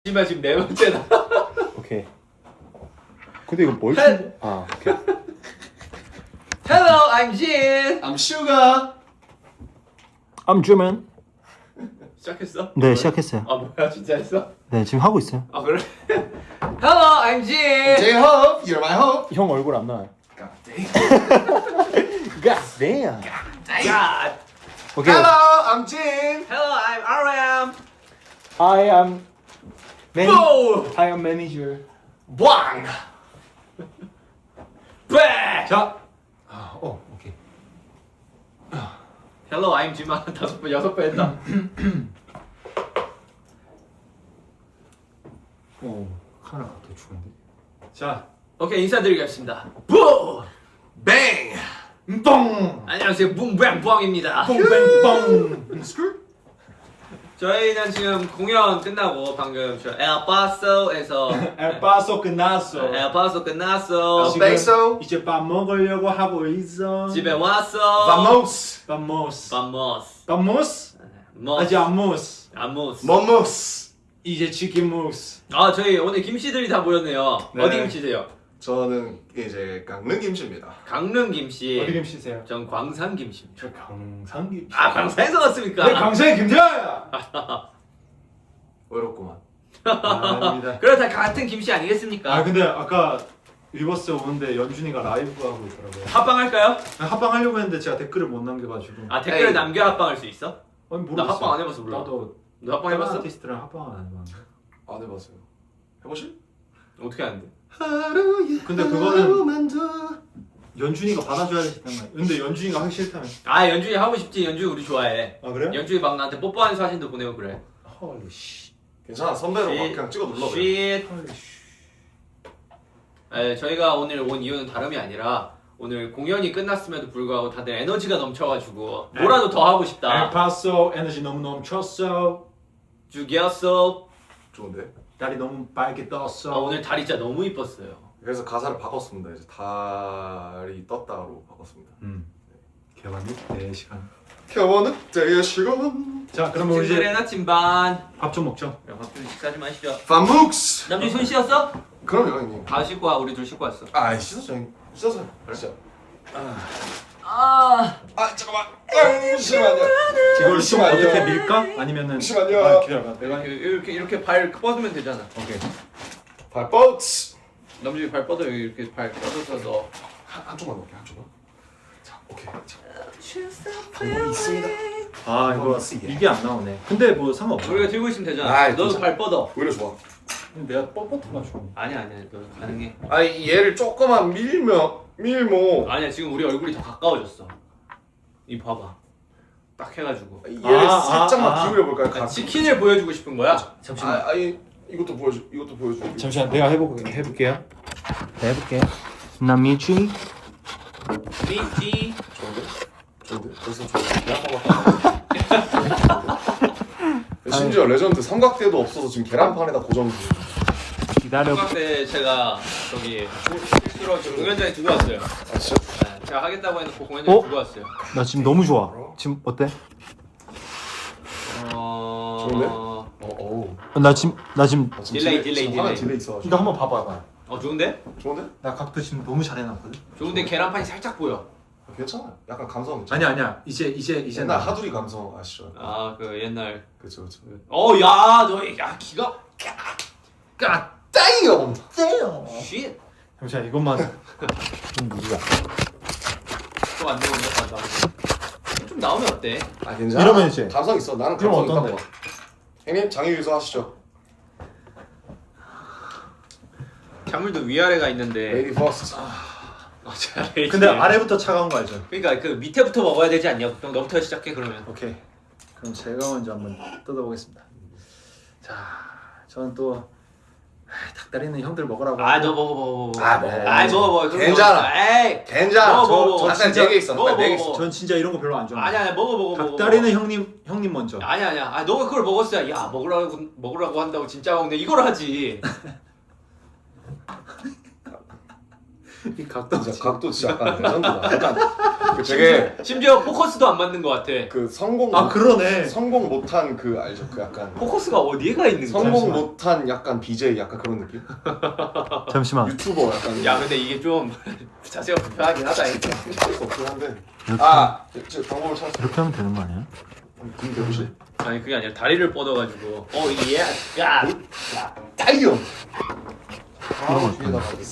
하지만 지금 네 번째다. 오케이. 근데 이거 뭘? 아, 오케이. Hello, I'm Jin. I'm Sugar. I'm German. 시작했어? 네, 시작했어요. 아 뭐야 진짜 했어? 네, 지금 하고 있어요. 아 그래? Hello, I'm Jin. J-Hope, you're my hope. 형 얼굴 안 나와요. God damn. God damn. God. 오케이. Hello, I'm Jin. Hello, I'm RM. I am Boom. I am manager. Bang. Bang. 자. 오케이. Hello, I'm Jin. 다섯 번 여섯 번 했다. 카메라 더 죽은데. 자. 오케이 인사드리겠습니다. 부. Bang. 뻥. 안녕하세요, 붕뱅뻥입니다. 뻥뻥뻥. 저희는 지금 공연 끝나고 방금 저 엘파소에서 엘파소 끝났어. 엘파소 끝났어. El Beso. 이제 밥 먹으려고 하고 있어. 집에 왔어. Vamos. Vamos. Vamos. Vamos. Mos. 아직 안 모스. 아모스. Momos. 이제 치킨 모스. 아 저희 오늘 김씨들이 다 모였네요. 네. 어디 김씨세요? 저는 이제 강릉 김치입니다. 강릉 김씨. 어디 김씨세요? 전 광산 김씨입니다. 저 강상 김씨. 아 광산에서 왔습니까? 네, 강상의 김자야. 어렵구만. 아닙니다. 그래 다 같은 김씨 아니겠습니까? 아 근데 아까 리버스 오는데 연준이가 라이브 하고 있더라고요. 합방할까요? 합방 하려고 했는데 제가 댓글을 못 남겨가지고. 아 댓글을 에이. 남겨 합방할 수 있어? 아니 모르겠어. 나 합방 안 해봐서 몰라. 나도 너 합방 다른 해봤어? 아티스트랑 합방 안 해봤는데. 안 해봤어요. 해보실? 어떻게 하는데? 하루에 근데 그거는- 하루만 더. 연준이가 받아줘야 된단 말이야. 근데 연준이가 하기 싫다면. 아 연준이 하고 싶지. 연준이 우리 좋아해. 아 그래요? 연준이 막 나한테 뽀뽀하는 사진도 보내고 그래. 헐리 씨. 괜찮아, 선배로 막 쉿. 그냥 찍어 눌러. 그래. 쉿. 헐리 씨. 저희가 오늘 온 이유는 다름이 아니라 오늘 공연이 끝났음에도 불구하고 다들 에너지가 넘쳐가지고 뭐라도 더 하고 싶다. 엘파소 에너지 너무 넘쳤어. 죽였어. 좋은데. 달이 너무 빨개 떴어. 아, 오늘 달이 진짜 너무 이뻤어요. 그래서 가사를 바꿨습니다. 이제 달이 떴다로 바꿨습니다. 개반 4시간. 겨워 늑대의 시간. 자 그러면 우리 친구의 이제 나침 반. 밥 좀 먹죠. 밥좀 식사 좀 하시죠. Vamos. 남준이 손 씻었어? 그럼요, 형님. 다 씻고 와. 우리 둘 씻고 왔어. 아, 씻었죠, 형님. 씻었어요. 진짜. 아. 잠깐만. 잠시만요. 이걸 좀 잠시만요. 어떻게 밀까? 아니면은 잠시만요. 아, 기다려봐. 내가 이렇게 발 뻗으면 되잖아. 오케이. 발뻗스. 남준이 발 뻗어. 여기 이렇게 발 뻗어서 너. 한쪽만 넣을게, 한쪽만. 자, 오케이. 자. 방법이 있습니다. 아 이거 이게 안 나오네. 근데 뭐 상관없어. 우리가 들고 있으면 되잖아. 아이, 너도 괜찮아. 발 뻗어. 오히려 좋아. 내가 뻣뻣해가지고. 아니야. 너 가능해. 아니, 얘를 조금만 밀모. 아니야 지금 우리 얼굴이 더 가까워졌어. 이 봐봐. 딱 해가지고. 얘를 살짝만 기울여 볼까요? 그러니까 치킨을 보여주고 싶은 거야. 잠시만. 이것도 보여줘. 잠시만 내가 해볼게요. 네, 해볼게요. 남이지. 미지. 좋은데? 벌써 좋은데? 심지어 레전드 삼각대도 없어서 지금 계란판에다 고정. 기다려. 중학 때 제가 저기 실수로 저 공연장에 두고 왔어요. 아 진짜? 네, 제가 하겠다고 해놓고 공연장에 어? 두고 왔어요. 나 지금 너무 좋아. 지금 어때? 좋은데? 어. 나 지금 딜레이. 화면 딜레이 있어. 이거 한번 봐봐봐. 좋은데? 좋은데? 나 각도 지금 너무 잘 해놨거든. 좋은데 계란판이 살짝 보여. 괜찮아. 약간 감성 괜찮아. 아니야. 이제 옛날 하두리 감성 아시죠? 그 옛날. 그쵸. 야, 너 기가. 땡이요. 쉿. 잠시만 이것만 좀 누르자. 또안 되는데 좀 나오면 어때? 아 괜찮아. 이러면 이제. 감성 있어. 나는 그럼 감성 어떤데? 있다고 봐. 형님 장유유서 하시죠. 작물도 위아래가 있는데. 레이디 퍼스트. 잘해. 근데 아래부터 차가운 거 알죠? 그러니까 그 밑에부터 먹어야 되지 않냐? 보통 너부터 시작해 그러면. 오케이. 그럼 제가 먼저 한번 뜯어보겠습니다. 자, 저는 또 닭다리는 형들 먹으라고. 너 먹어. 아, 먹어. 먹어. 그럼 괜찮아. 먹어. 에이. 괜찮아. 먹어. 아까 4개 있어. 먹어. 4개 있어. 전 진짜 이런 거 별로 안 좋아해요. 아니야, 먹어. 닭다리는 형님 먼저. 아니야. 너가 그걸 먹었어야. 야, 먹으라고 한다고 진짜 먹는데 이걸 하지. 이 각도 진짜 각도 진짜 약간 레전드다. 약간 그 되게 심지어 포커스도 안 맞는 것 같아. 그 성공 아 그러네. 성공 못한 그 알죠? 그 약간 포커스가 어디에 가 있는 거야? 성공 잠시만. 못한 약간 BJ 약간 그런 느낌? 잠시만. 유튜버 약간 야 근데 이게 좀 자세가 불편하긴 하다. 이게. 없긴 한데 이렇게, 제 방법을 찾았어. 이렇게 하면 되는 거 아니야? 근데 혹시 아니 그게 아니라 다리를 뻗어가지고 예. 야. 타이어 이런 거 뒤에다가 어떤데?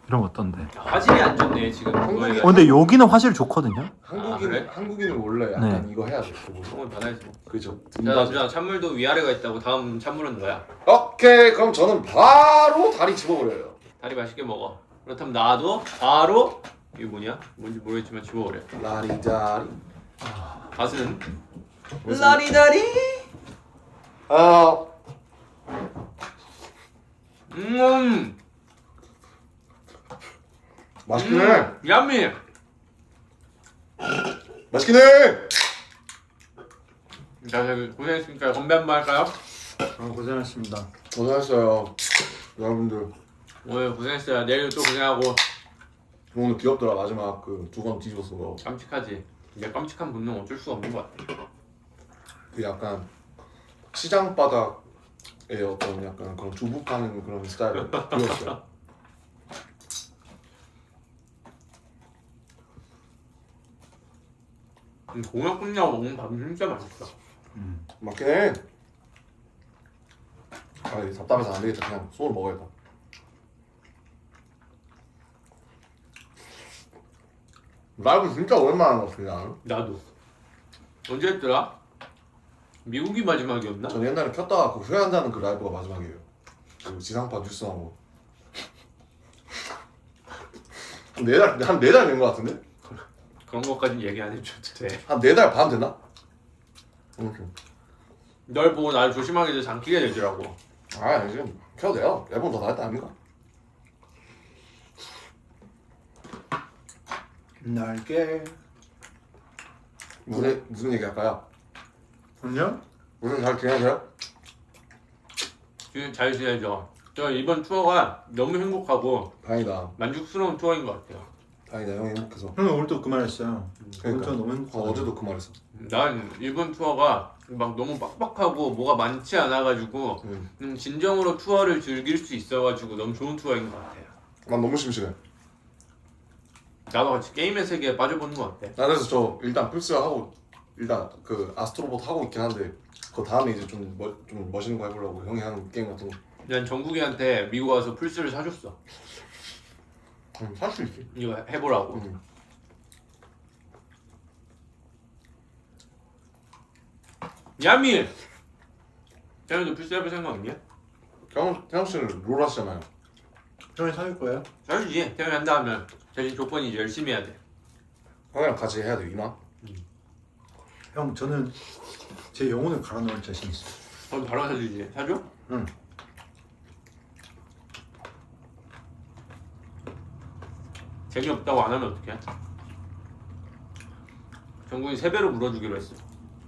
이런 거 어떤데? 화질이 안 좋네 지금. 한국이- 이거에 근데 여기는 화질 좋거든요. 한국인 그래? 한국인은 원래 약간 네. 이거 해야 돼. 그거 성을 받아야지. 그죠? 자 남자 찬물도 위아래가 있다고. 다음 찬물은 뭐야? 오케이 그럼 저는 바로 다리 집어버려요. 다리 맛있게 먹어. 그렇다면 나도 바로 이게 뭐냐? 뭔지 모르겠지만 집어버려. 라리다리 가슴 무슨- 라리다리. 아 맛있긴 해. 야미. 맛있긴 해. 자 고생했으니까 건배 한번 할까요? 고생하셨습니다. 고생했어요 여러분들. 오늘 고생했어요. 내일 또 고생하고. 오늘 귀엽더라 마지막 그 두 번 뒤집어 쓴 거. 깜찍하지. 내 깜찍한 본능 어쩔 수가 없는 것 같아. 그 약간 시장 바닥에 어떤 약간 그런 두부 파는 그런 스타일을 귀엽어요. 공약 끝나고 먹는 밥이 진짜 맛있어. 맞긴 해. 아 이게 답답해서 안 되겠다. 그냥 소를 먹어야겠다. 라이브 진짜 오랜만에 한것 같아 나는. 나도. 언제 했더라? 미국이 마지막이었나? 전 옛날에 켰다가 그 후회한다는 그 라이브가 마지막이에요. 그 지상파 뉴스 나오고. 한 4달 된 것 같은데? 그런 것까지 얘기 안 해줘도 돼. 한 4달 반 됐나? 아무튼. 널 보고 나를 조심하게 돼서 안 끼게 되더라고. 아 지금 켜도 돼요. 앨범 더 나왔다 아닙니까? 날개. 무슨 얘기 할까요? 안녕? 무슨 잘 지내세요? 지금 잘 지내죠. 저 이번 투어가 너무 행복하고 다행이다. 만족스러운 투어인 것 같아요. 다행이다 형이 행복해서. 형은 오늘 또 그 말했어요. 그러니까. 오늘 너무 행복하다. 어제도 그 말했어. 난 이번 투어가 막 너무 빡빡하고 뭐가 많지 않아가지고 진정으로 투어를 즐길 수 있어가지고 너무 좋은 투어인 것 같아요. 난 너무 심심해. 나도 같이 게임의 세계에 빠져보는 것 같아. 나 그래서 저 일단 플스 하고 일단 그 아스트로봇 하고 있긴 한데 그 다음에 이제 좀 멋있는 거 해보려고 형이 하는 게임 같은 거. 난 정국이한테 미국 와서 플스를 사줬어. 살 수 있지. 이거 해보라고. 야미! 태현이도 플스 해볼 생각 있냐? 태영 씨는 롤 하시잖아요. 형이 사줄 거예요? 사주지. 태현이 한다 하면 대신 조건이 이제 열심히 해야 돼. 형이랑 같이 해야 돼 이나. 형 저는 제 영혼을 갈아 넣을 자신 있어요. 그럼 바로 사주지. 사줘? 응. 재미없다고 안 하면 어떡해? 정국이 3배로 물어주기로 했어.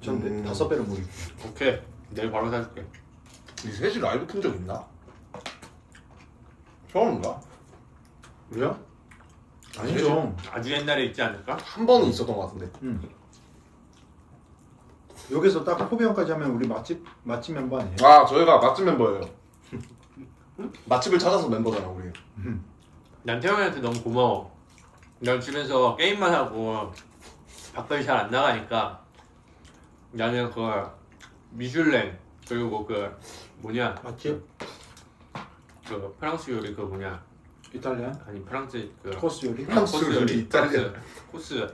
전 5배로 무리. 오케이. 내일 바로 사줄게. 이 셋이 라이브 킨 적 있나? 처음인가? 그래요? 아니죠. 아주 옛날에 있지 않을까? 한 번은 있었던 것 같은데. 응. 여기서 딱 호비 형까지 하면 우리 맛집 멤버 아니에요? 아 저희가 맛집 멤버예요. 맛집을 찾아서 멤버잖아 우리. 난 태영이한테 너무 고마워. 난 집에서 게임만 하고 밖을 잘 안 나가니까 나는 그 미슐랭 그리고 그 뭐냐 맛집? 그 프랑스 요리 그 뭐냐 이탈리안? 아니 프랑스 그 코스 요리? 프랑스 요리, 이탈리안. 코스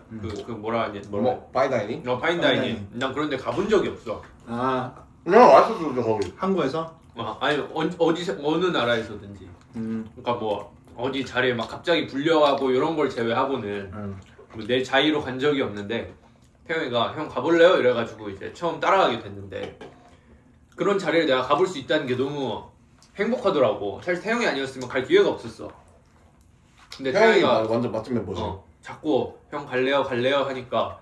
그 뭐라 하니 뭐 파이다이닝? 파인다이닝. 난 그런데 가본 적이 없어. 아 그냥 왔었어 거기. 한국에서? 아니 어디 어느 나라에서든지. 그러니까 뭐 어디 자리에 막 갑자기 불려가고 이런 걸 제외하고는 뭐내 자의로 간 적이 없는데 태영이가 형 가볼래요? 이래가지고 이제 처음 따라가게 됐는데 그런 자리를 내가 가볼 수 있다는 게 너무 행복하더라고. 사실 태영이 아니었으면 갈 기회가 없었어. 근데 태영이 태영이가 완전 맛집 멤버지. 자꾸 형 갈래요 하니까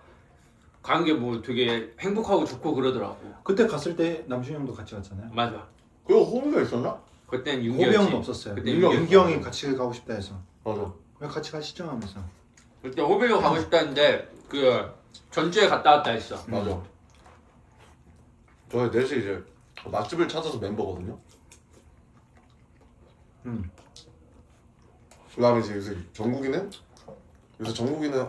간 게 뭐 되게 행복하고 좋고 그러더라고. 그때 갔을 때 남준 형도 같이 갔잖아요. 맞아. 그거 호비가 있었나? 그땐 호비 윤기였지. 형은 없었어요. 그때 윤기 윤기 형이 같이 가고 싶다 해서. 맞아. 왜 같이 가시죠 하면서. 그때 호빌로 가고 싶다는데 그 전주에 갔다 왔다 했어. 맞아. 저희 넷이 이제 맛집을 찾아서 멤버거든요. 그다음에 이제 요새 정국이는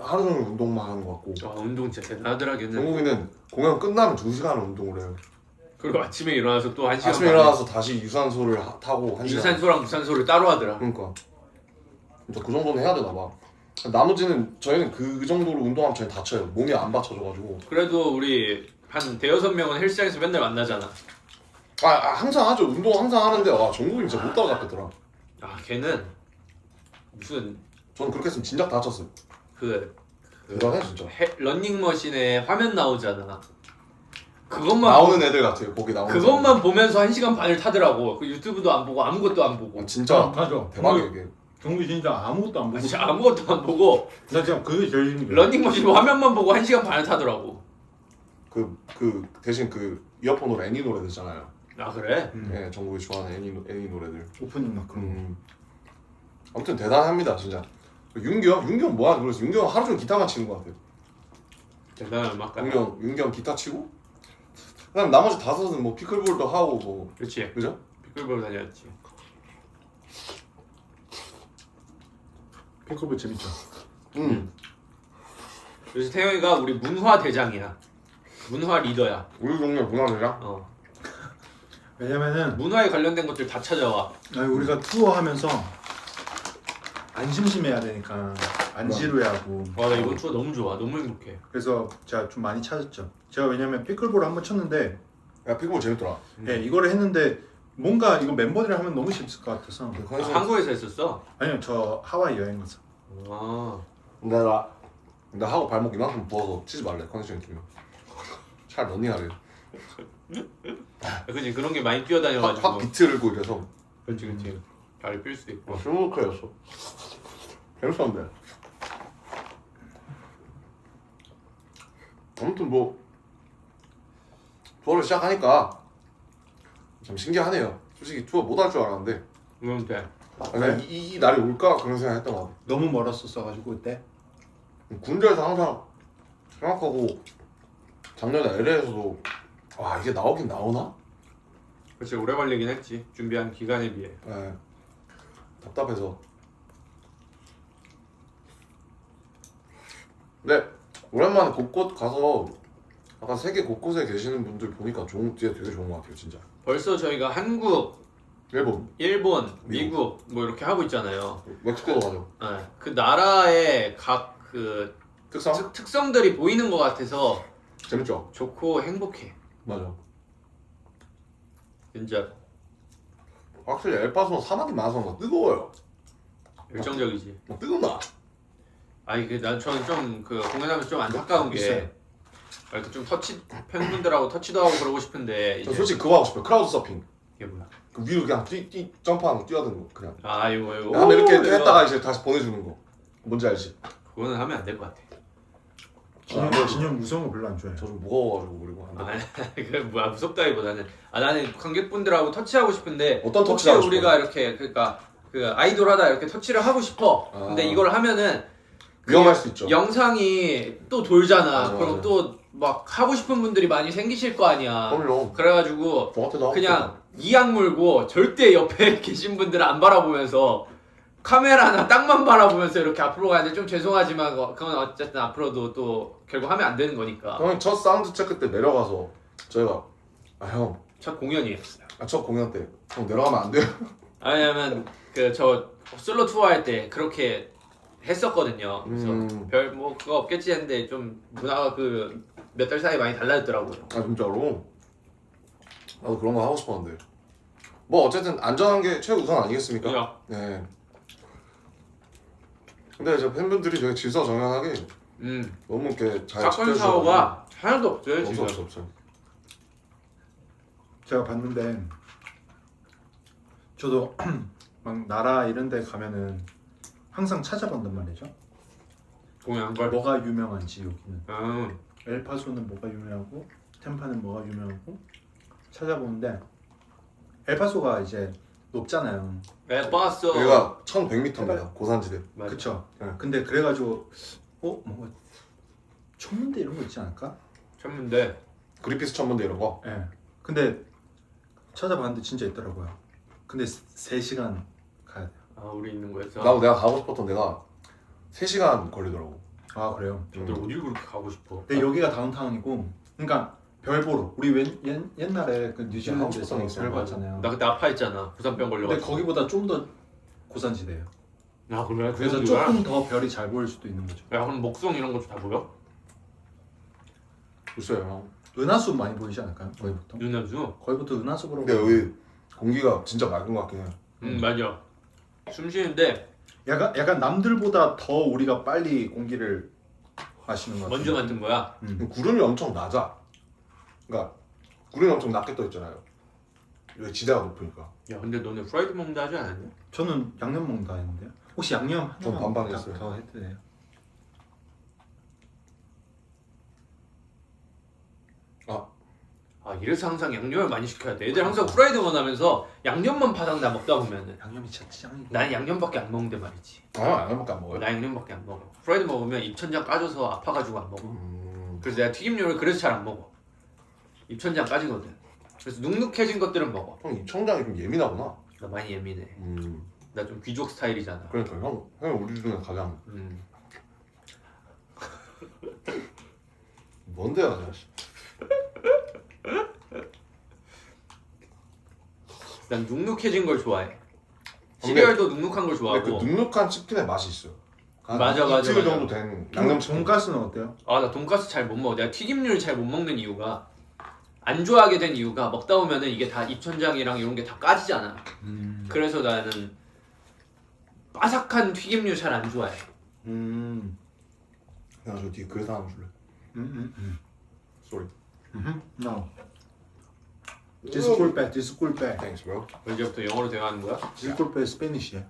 하루 종일 운동만 하는 것 같고 와 운동 진짜 대단하더라 걔는. 정국이는 공연 끝나면 2시간 운동을 해요. 그리고 아침에 일어나서 또 1시간 아침에 일어나서 다시 유산소를 타고 1시간. 유산소랑 무산소를 따로 하더라. 그러니까 진짜 그 정도는 해야 되나 봐. 나머지는 저희는 그 정도로 운동하면 저희 다쳐요. 몸이 안 받쳐줘가지고. 그래도 우리 한 대여섯 명은 헬스장에서 맨날 만나잖아. 항상 하죠. 운동 항상 하는데 정국이 진짜 못 따라잡겠더라. 걔는 무슨 저는 그렇게 했으면 진작 다쳤어요. 대단해 진짜. 런닝머신에 화면 나오잖아. 그것만 나오는 애들 같아요. 거기 나오는 그것만 보면서 1시간 반을 타더라고. 그 유튜브도 안 보고 아무것도 안 보고. 진짜 맞아. 대박이에요 이게. 정국이 진짜 아무것도 안 보고. 진짜 아무것도 안 보고 나 진짜 그게 제일 힘들어. 런닝머신 화면만 보고 1시간 반을 타더라고. 그 대신 그 이어폰으로 애니 노래 듣잖아요. 아 그래? 네, 정국이 좋아하는 애니 노래들. 오프닝 막 그런 거. 아무튼 대단합니다 진짜. 윤기 형 뭐하는 그래서 윤기 형 하루 종일 기타만 치는 것 같아요. 대단한 음악가. 윤기 형 기타 치고 그다음 나머지 5은 뭐 피클볼도 하고 뭐 그렇지. 그죠? 피클볼 다녔지. 피클볼 재밌죠. 그래서 태영이가 우리 문화 대장이야. 문화 리더야. 우리 동네 문화대장? 왜냐면은 문화에 관련된 것들 다 찾아와. 우리가 투어하면서 안 심심해야 되니까 안 지루해하고. 와 나 이번 투어 너무 좋아. 너무 행복해. 그래서 제가 좀 많이 찾았죠. 제가 왜냐면 피클볼을 한번 쳤는데 야 피클볼 재밌더라. 네, 이거를 했는데 뭔가 이거 멤버들이랑 하면 너무 재밌을 것 같아서. 한국에서 했었어? 아니요, 저 하와이 여행 가서. 아. 나 하고 발목 이만큼 부어서 치지 말래 컨디션이 뛰면. 잘 러닝하래. 그치 그런 게 많이 확 뛰어다녀가지고. 비틀고 이래서. 그치. 다리 필 수도 있고. 스무크였어. 재밌었는데. 아무튼 뭐 투어를 시작하니까 참 신기하네요. 솔직히 투어 못 할 줄 알았는데 그런데 그냥 이 날이 올까 그런 생각 했던 것 같아. 너무 멀었었어가지고 그때. 군대에서 항상 생각하고 작년에 LA에서도 이게 나오긴 나오나? 그치 오래 걸리긴 했지. 준비한 기간에 비해. 네. 답답해서. 네 오랜만에 곳곳 가서 아까 세계 곳곳에 계시는 분들 보니까 진짜 되게 좋은 것 같아요 진짜. 벌써 저희가 한국, 일본, 미국 뭐 이렇게 하고 있잖아요. 멕시코도 가죠. 네. 그 나라의 각 그 특성들이 보이는 것 같아서 재밌죠? 좋고 행복해. 맞아. 진짜 확실히 엘파소는 사막이 많아서 막 뜨거워요. 열정적이지. 막 뜨겁나? 아니 저는 좀 그 공연하면서 좀 안타까운 게 이렇게 좀 팬분들하고 터치도 하고 그러고 싶은데 저 솔직히 그거 하고 싶어요. 크라우드 서핑. 이게 뭐야? 그 위로 그냥 점프하는 거 뛰어드는 거 그냥. 이거 하면 이렇게 했다가 이제 다시 보내주는 거. 뭔지 알지? 그거는 하면 안 될 것 같아. 진영 무서운 거 별로 안 좋아해. 저 좀 무거워가지고 그리고 안 돼. 그 뭐야 무섭다기보다는 나는 관객분들하고 터치하고 싶은데 어떤 혹시 터치를 하고 우리가 이렇게 그러니까 그 아이돌 하다 이렇게 터치를 하고 싶어. 근데 이걸 하면은 위험할 수 있죠. 영상이 또 돌잖아. 맞아, 그럼 맞아. 또 막 하고 싶은 분들이 많이 생기실 거 아니야. 그럼요. 그래가지고 저 같아도 그냥 이악 물고 절대 옆에 계신 분들은 안 바라보면서 카메라나 땅만 바라보면서 이렇게 앞으로 가는데 좀 죄송하지만 그건 어쨌든 앞으로도 또 결국 하면 안 되는 거니까. 형이 첫 사운드 체크 때 내려가서 저희가 형 첫 공연이었어요. 첫 공연 때 형 내려가면 안 돼요. 왜냐면 그 저 솔로 투어 할 때 그렇게 했었거든요. 그래서 별 뭐 그거 없겠지 했는데 좀 문화가 그 몇 달 사이 많이 달라졌더라고요. 진짜로? 나도 그런 거 하고 싶었는데 뭐 어쨌든 안전한 게 최우선 아니겠습니까? 그죠? 네. 근데 이제 팬분들이 되게 질서정연하게 너무 이렇게 잘 사건 사고가 하나도 없어요 지금. 없어. 제가 봤는데 저도 막 나라 이런 데 가면은 항상 찾아본단 말이죠. 공연 걸. 뭐가 유명한지 여기는. 엘파소는 뭐가 유명하고 템파는 뭐가 유명하고 찾아보는데 엘파소가 이제 높잖아요. 왜 봤어? 여기가 1100m입니다. 고산지대. 맞아. 그쵸? 네. 근데 그래가지고 뭔가 천문대 이런 거 있지 않을까? 천문대. 그리피스 천문대 이런 거. 예. 근데 찾아봤는데 진짜 있더라고요. 근데 3시간 가야 돼요. 아 우리 있는 거였어. 나도 내가 가고 싶었던 데가 3시간 걸리더라고. 아 그래요? 근데 어딜 그렇게 가고 싶어? 근데 여기가 다운타운이고, 그러니까 별 보러 우리 옛날에 그 뉴질랜드에서 하고 싶었던 게 별 있어. 봤잖아요. 나 그때 아파했잖아. 부산병 근데 걸려가지고. 거기보다 좀 더 고산지대예요. 아 그래? 그래서 조금 더 별이 잘 보일 수도 있는 거죠. 야 그럼 목성 이런 거 다 보여? 글쎄요. 은하수 많이 보이지 않을까요? 거기부터? 윤남수? 거기부터 은하수 보러. 근데 여기 공기가 진짜 맑은 것 같긴 해. 맞아. 숨 쉬는데 약간 남들보다 더 우리가 빨리 공기를 마시는 것 같아요. 먼저 만든 거야. 구름이 엄청 낮아. 그러니까 구름이 엄청 낮게 떠 있잖아요. 여기 지대가 높으니까. 야 근데 너네 프라이드 먹는다 하지 않았냐? 저는 양념 먹는다 했는데요. 혹시 양념 전 하나만 반반 딱 했어요. 더 해도 돼요? 아 이래서 항상 양념을 많이 시켜야 돼. 애들 항상 프라이드 원하면서 양념만 바닥 나 먹다 보면은 양념이 진짜 짱이고. 난 양념밖에 안 먹는데 말이지. 안 해먹게 안 먹어요. 나 양념밖에 안 먹어. 프라이드 먹으면 입천장 까져서 아파가지고 안 먹어. 그래서 내가 튀김류를 그래서 잘 안 먹어. 입천장 까지거든. 그래서 눅눅해진 것들은 먹어. 형 입천장이 좀 예민하구나. 나 많이 예민해. 나 좀 귀족 스타일이잖아. 그러니까 형 우리 중에 가장 뭔데 아니야? 난 눅눅해진 걸 좋아해. 시리얼도 눅눅한 걸 근데 그 좋아하고. 눅눅한 치킨의 맛이 있어요. 맞아, 맞아, 이틀 맞아. 정도 된 양념 치킨. 돈가스는 어때요? 아 나 돈가스 잘 못 먹어. 내가 튀김류를 잘 못 먹는 이유가 안 좋아하게 된 이유가 먹다 보면은 이게 다 입천장이랑 이런 게 다 까지잖아. 그래서 나는 바삭한 튀김류 잘 안 좋아해. 야, 저 뒤에 그 사람 줄래? Sorry. No. Disculpe, disculpe. Thanks, bro. 이제부터 영어로 대화하는 거야? disculpe 스페니쉬야.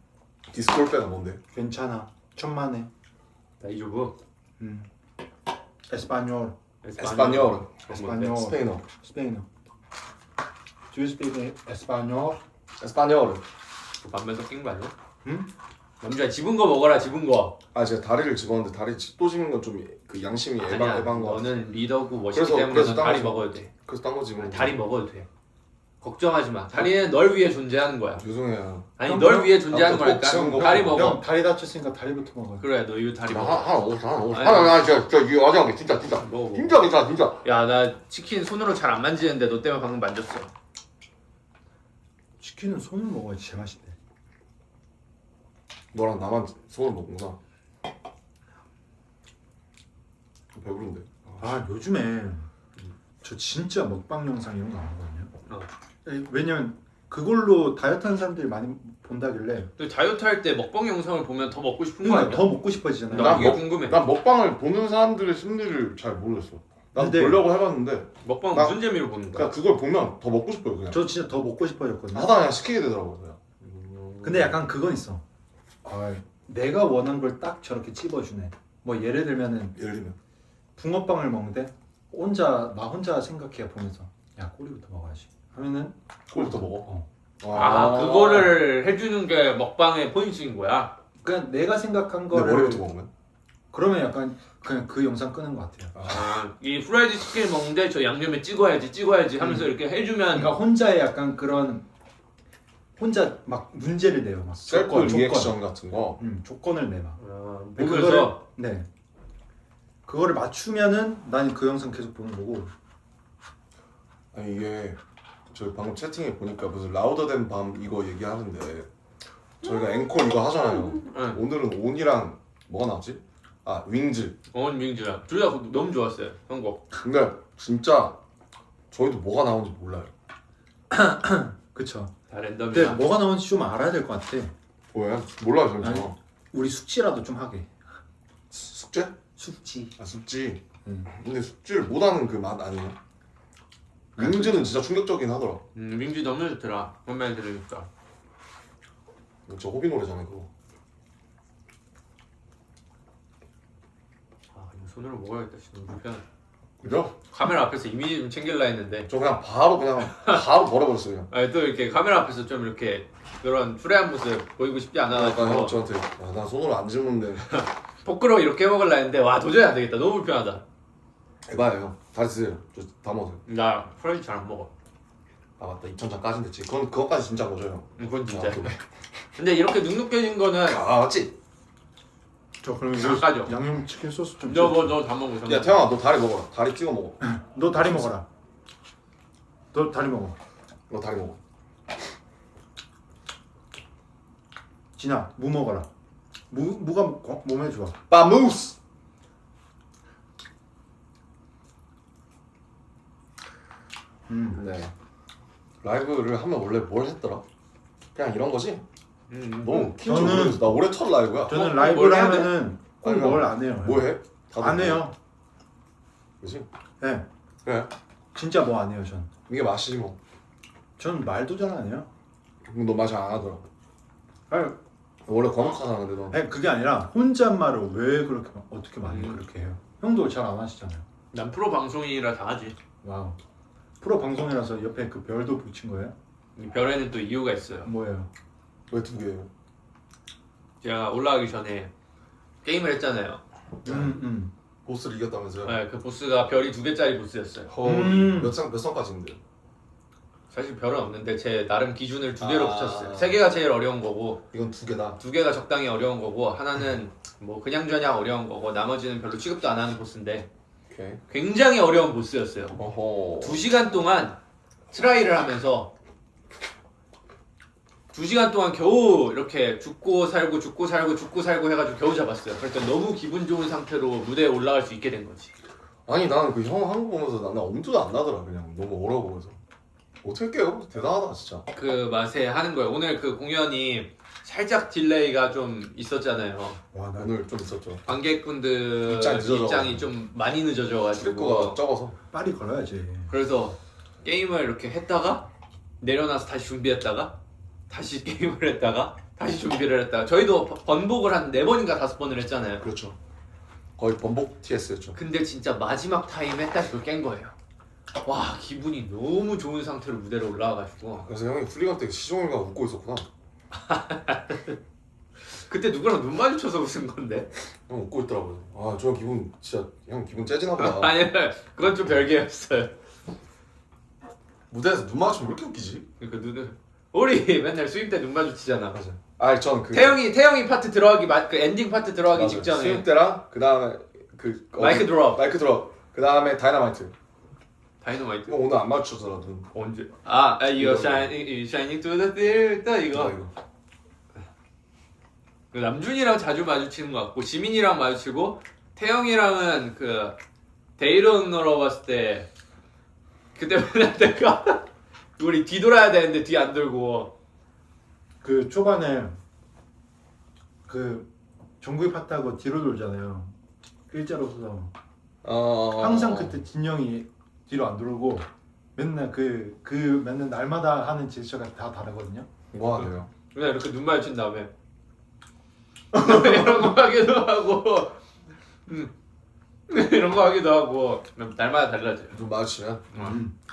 디스콜페가 뭔데? 괜찮아. 천만에. 나 이조부. 에스파뇰. 에스파뇰. 에스파뇰. 스페인어. 스페인어. Do you speak 에스파뇰? 에스파뇰. 그 반면 섞인 거 아니야? 응? 남주야 집은 거 먹어라 집은 거. 아 제가 다리를 집었는데 다리 또 집는 건 좀 그 양심이 아니야 에반 거. 너는 리더고 멋있기 그래서- 때문에 그래서 넌 다리 따라서- 먹어도 돼. 그래서 딴 거 집은. 다리 먹어도 돼. 걱정하지 마. 다리는 널 위해 존재하는 거야. 죄송해요. 아니 형, 널 형, 위해 존재하는 나부터 꼭 지은 거니까 거 다리 먹어. 먹어. 형 다리 다쳤으니까 다리부터 먹어요. 그래 너 이거 다리 먹어. 하나 먹어. 아니, 하나 진짜 이거 어정하게 진짜 먹어. 진짜 괜찮아 진짜. 야 나 치킨 손으로 잘 안 만지는데 너 때문에 방금 만졌어. 치킨은 손으로 먹어야지 제맛인데. 너랑 나만 손을 먹는구나. 배부른데. 아 요즘에 저 진짜 먹방 영상 이런 거 안 보거든요. 왜냐면 그걸로 다이어트 하는 사람들이 많이 본다길래 또 다이어트 할 때 먹방 영상을 보면 더 먹고 싶은 거 그러니까 아니야? 더 먹고 싶어지잖아요. 나 난 이게 먹- 궁금해. 난 먹방을 보는 사람들의 심리를 잘 모르겠어. 난 근데- 보려고 해봤는데 먹방 나- 무슨 재미로 보는 거야? 그냥 그걸 보면 더 먹고 싶어요 그냥. 저 진짜 더 먹고 싶어졌거든요. 하다 그냥 시키게 되더라고요 그냥. 근데 약간 그건 있어. 내가 원하는 걸 딱 저렇게 찝어주네. 뭐 예를 들면은 예를 들면 붕어빵을 먹는데 나 혼자 생각해 보면서 야 꼬리부터 먹어야지 하면은 그걸부터 먹어. 아 그거를 해주는 게 먹방의 포인트인 거야? 그냥 내가 생각한 내 거를 머리부터 먹으면. 그러면 약간 그냥 그 영상 끄는 것 같아요. 이 프라이드 치킨 먹는데 저 양념에 찍어야지 하면서 이렇게 해주면 그러니까 혼자의 약간 그런 혼자 막 문제를 내요. 막 셀프 리액션 같은 거. 조건을 내봐. 그래서 네. 그거를 맞추면은 난 그 영상 계속 보는 거고. 아니 이게 저 방금 채팅에 보니까 무슨 라우더 된 밤 이거 얘기하는데 저희가 앵콜 이거 하잖아요. 응. 오늘은 온이랑 뭐가 나왔지? 아 윙즈. 민주야 둘 다 너무 좋았어요 선곡. 근데 진짜 저희도 뭐가 나오는지 몰라요. 그쵸. 다 근데 랜덤이야. 뭐가 나오는지 좀 알아야 될 것 같아. 뭐야? 몰라요 진짜. 아니. 우리 숙지라도 좀 하게. 숙제? 숙지. 아 숙지. 응. 근데 숙지를 못하는 그 맛 아니냐? 윙즈는 진짜 충격적이긴 하더라. 민주 너무 좋더라. 선배님 들으니까. 저 호비 노래잖아요 그거. 아 이거 손으로 먹어야겠다. 진짜 너무 불편해. 그죠? 카메라 앞에서 이미지 좀 챙길라 했는데 저 그냥 바로 버려버렸어요. 그냥. 아니, 또 이렇게 카메라 앞에서 좀 이렇게 그런 추레한 모습 보이고 싶지 약간 형 않아가지고 저한테 나 손으로 안 짚는데 포크로 이렇게 해먹으려 했는데 와 도저히 안 되겠다. 너무 불편하다. 해봐요 형. 다시 드세요. 저 다 먹어요. 나 프라이드 잘 안 먹어. 아 맞다 2,000잔까지 됐지. 그거까지 진짜 거죠 형. 그건 진짜. 아, 오케이. 근데 이렇게 눅눅해진 거는 아 맞지? 저 그러면 잠깐요. 양념 치킨 소스 좀. 너 다 먹어. 야 태영아 너 다리 먹어라. 다리 찍어 먹어. 너 다리 먹어라. 너 다리 먹어. 너 다리 먹어. 진아 무 먹어라. 무가 몸에 좋아. 빠무스. 네. 라이브를 하면 원래 뭘 했더라? 그냥 이런 거지? 너무 긴줄 저는- 모르겠어. 나 올해 첫 라이브야. 저는 뭘 라이브를 해야 돼? 하면은 꼭 아니, 뭘 안 해요. 뭐 해? 다들 안 뭐 해요. 그지? 네. 그래. 진짜 뭐 안 해요 전. 이게 맛이지 뭐. 전 말도 잘 안 해요. 그럼 너 맛이 안 하더라. 아니, 원래 거룩하잖아 근데 너. 아니 그게 아니라 혼잣말을 왜 그렇게 어떻게 많이 그렇게 해요? 형도 잘 안 하시잖아요. 난 프로 방송이라 다 하지. 와우. 프로 방송이라서 옆에 그 별도 붙인 거예요? 이 별에는 또 이유가 있어요. 뭐예요? 왜 두 개예요? 제가 올라가기 전에 게임을 했잖아요. 보스를 이겼다면서요? 네, 그 보스가 별이 2개짜리 보스였어요. 헐. 몇 성까지 있는데요? 사실 별은 없는데 제 나름 기준을 2개로 아. 붙였어요. 3개가 제일 어려운 거고 이건 2개다. 2개가 적당히 어려운 거고 하나는 뭐 그냥저냥 어려운 거고 나머지는 별로 취급도 안 하는 보스인데 오케이. 굉장히 어려운 보스였어요. 어허. 2시간 동안 트라이를 하면서 2시간 동안 겨우 이렇게 죽고 살고 해가지고 겨우 잡았어요. 그러니까 너무 기분 좋은 상태로 무대에 올라갈 수 있게 된 거지. 아니 나는 그 형 한거 보면서 나는 엄두도 안 나더라 그냥 너무 어려워 보여서. 어떻게 깨요? 대단하다 진짜. 그 맛에 하는 거예요. 오늘 그 공연이 살짝 딜레이가 좀 있었잖아요. 와, 나 오늘 좀 있었죠. 관객분들 입장이 늦어져. 입장이 좀 많이 늦어져가지고 출입구가 적어서. 빨리 걸어야지. 그래서 게임을 이렇게 했다가 내려놔서 다시 준비했다가 다시 게임을 했다가 다시 준비를 했다가 저희도 번복을 한 4번인가 5번을 했잖아요. 그렇죠. 거의 번복 TS였죠. 근데 진짜 마지막 타임에 딱 그걸 깬 거예요. 와 기분이 너무 좋은 상태로 무대로 올라와가지고 그래서 형이 훌리건 때 시종일관 웃고 있었구나. 그때 누구랑 눈 마주쳐서 웃은 건데. 형 웃고 있더라고요. 아 저 기분 진짜 형 기분 째지나 보다. 아니 그건 좀 별개였어요. 무대에서 눈 마주치면 왜 이렇게 웃기지? 그러니까 눈을 우리 맨날 수입 때 눈 마주치잖아. 맞아. 아니 전그 태영이 파트 들어가기 그 엔딩 파트 들어가기 맞아. 직전에 수육 때랑 그 다음에 그 마이크 드롭. 마이크 드롭. 그 다음에 다이너마이트. 다이너마이트. 형 오늘 안 마주쳤잖아 눈. 언제? 이거 샤이닝 투 더 필터 이거. 그 남준이랑 자주 마주치는 것 같고 지민이랑 마주치고 태영이랑은 그 데이런으로 봤을 때 그때 맨날 내가 우리 뒤돌아야 되는데 뒤 안 돌고 그 초반에 그 정국이 파트하고 뒤로 돌잖아요. 일자로 서서 항상 그때 진영이 뒤로 안 돌고 맨날 그 맨날 날마다 하는 제스처가 다 다르거든요. 뭐 하네요? 그냥 이렇게 눈 마주친 다음에 이런 거 하기도 하고 이런 거 하기도 하고 날마다 달라져요. 눈 마주치면?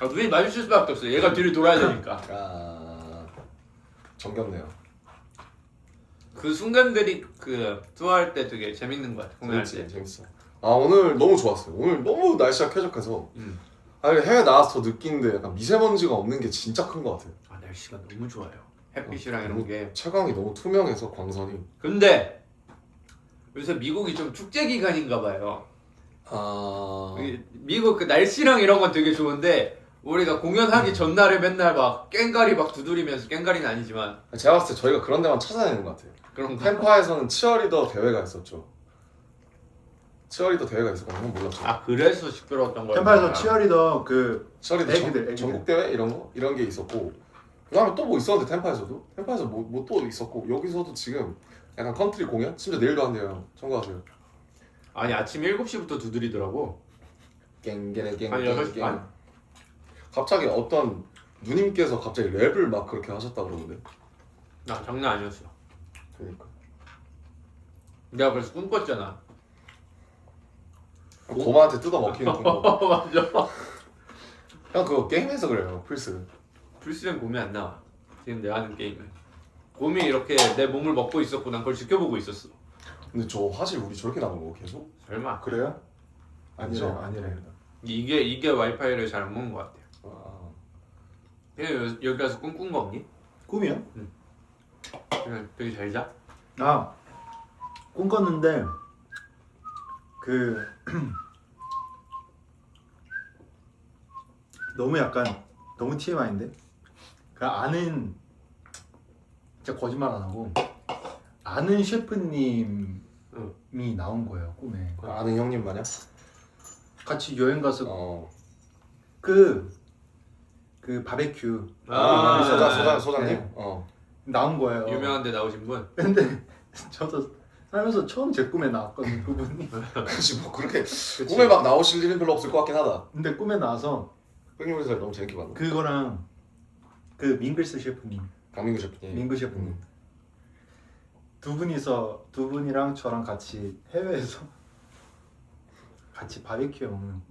눈이 마주칠 수밖에 없어요. 얘가 뒤를 돌아야 되니까. 아 정겹네요. 그 순간들이 그 투어할 때 되게 재밌는 것 같아. 공연할 때. 재밌어. 아 오늘 너무 좋았어요. 오늘 너무 날씨가 쾌적해서 아니 해외 나와서 더 느끼는데 약간 미세먼지가 없는 게 진짜 큰 것 같아요. 아 날씨가 너무 좋아요. 햇빛이랑 이런 게. 채광이 너무 투명해서 광선이. 근데 요새 미국이 좀 축제 기간인가 봐요. 아 미국 그 날씨랑 이런 건 되게 좋은데 우리가 공연하기 전날에 맨날 막 꽹가리 막 두드리면서 꽹가리는 아니지만 제가 봤을 때 저희가 그런 데만 찾아내는 것 같아요. 그런 거. 템파에서는 치어리더 대회가 있었죠. 치어리더 대회가 있었거든요. 몰랐죠. 아 그래서 시끄러웠던 거예요. 템파에서 치어리더 그 치어리더 애기들. 전국 대회 이런 게 있었고 그다음에 또 뭐 있었는데 템파에서도 뭐 또 있었고 여기서도 지금 약간 컨트리 공연 심지어 내일도 한대요. 참고하세요. 아니 아침 7시부터 두드리더라고. 깽깽깽 한 6시 반? 갑자기 어떤 누님께서 갑자기 랩을 막 그렇게 하셨다 그러는데. 나 장난 아니었어. 그러니까. 내가 그래서 꿈꿨잖아. 곰한테 뜯어 먹히는 곰. 맞아. 형 그거 게임에서 그래요 플스. 불스는 곰이 안 나와. 지금 내가 하는 게임은 곰이 이렇게 내 몸을 먹고 있었고 난 그걸 지켜보고 있었어. 근데 저 화질 우리 저렇게 나온 거 계속? 설마. 그래요? 아니죠. 아니래요. 이게 와이파이를 잘 안 먹는 것 같아요. 아, 여기 가서 꿈꾼 거 없니? 꿈이요? 그냥 되게 잘 자? 아 꿈꿨는데 그 너무 약간 너무 TMI인데 그 아는 진짜 거짓말 안 하고 아는 셰프님이 나온 거예요 꿈에. 아는 형님 마냥? 같이 여행 가서 어. 그 바베큐 소장님? 네. 어. 나온 거예요. 유명한 데 나오신 분? 근데 저도 살면서 처음 제 꿈에 나왔거든요 그분이. 그치 뭐 그렇게 꿈에 막 나오실 일은 별로 없을 것 같긴 하다. 근데 꿈에 나와서 흑룡에서 너무 재밌게 봤네. 그거랑 그 밍글스 셰프님, 강민구 셰프님. 민구 셰프님 두 분이랑 저랑 같이 해외에서 같이 바베큐 먹는.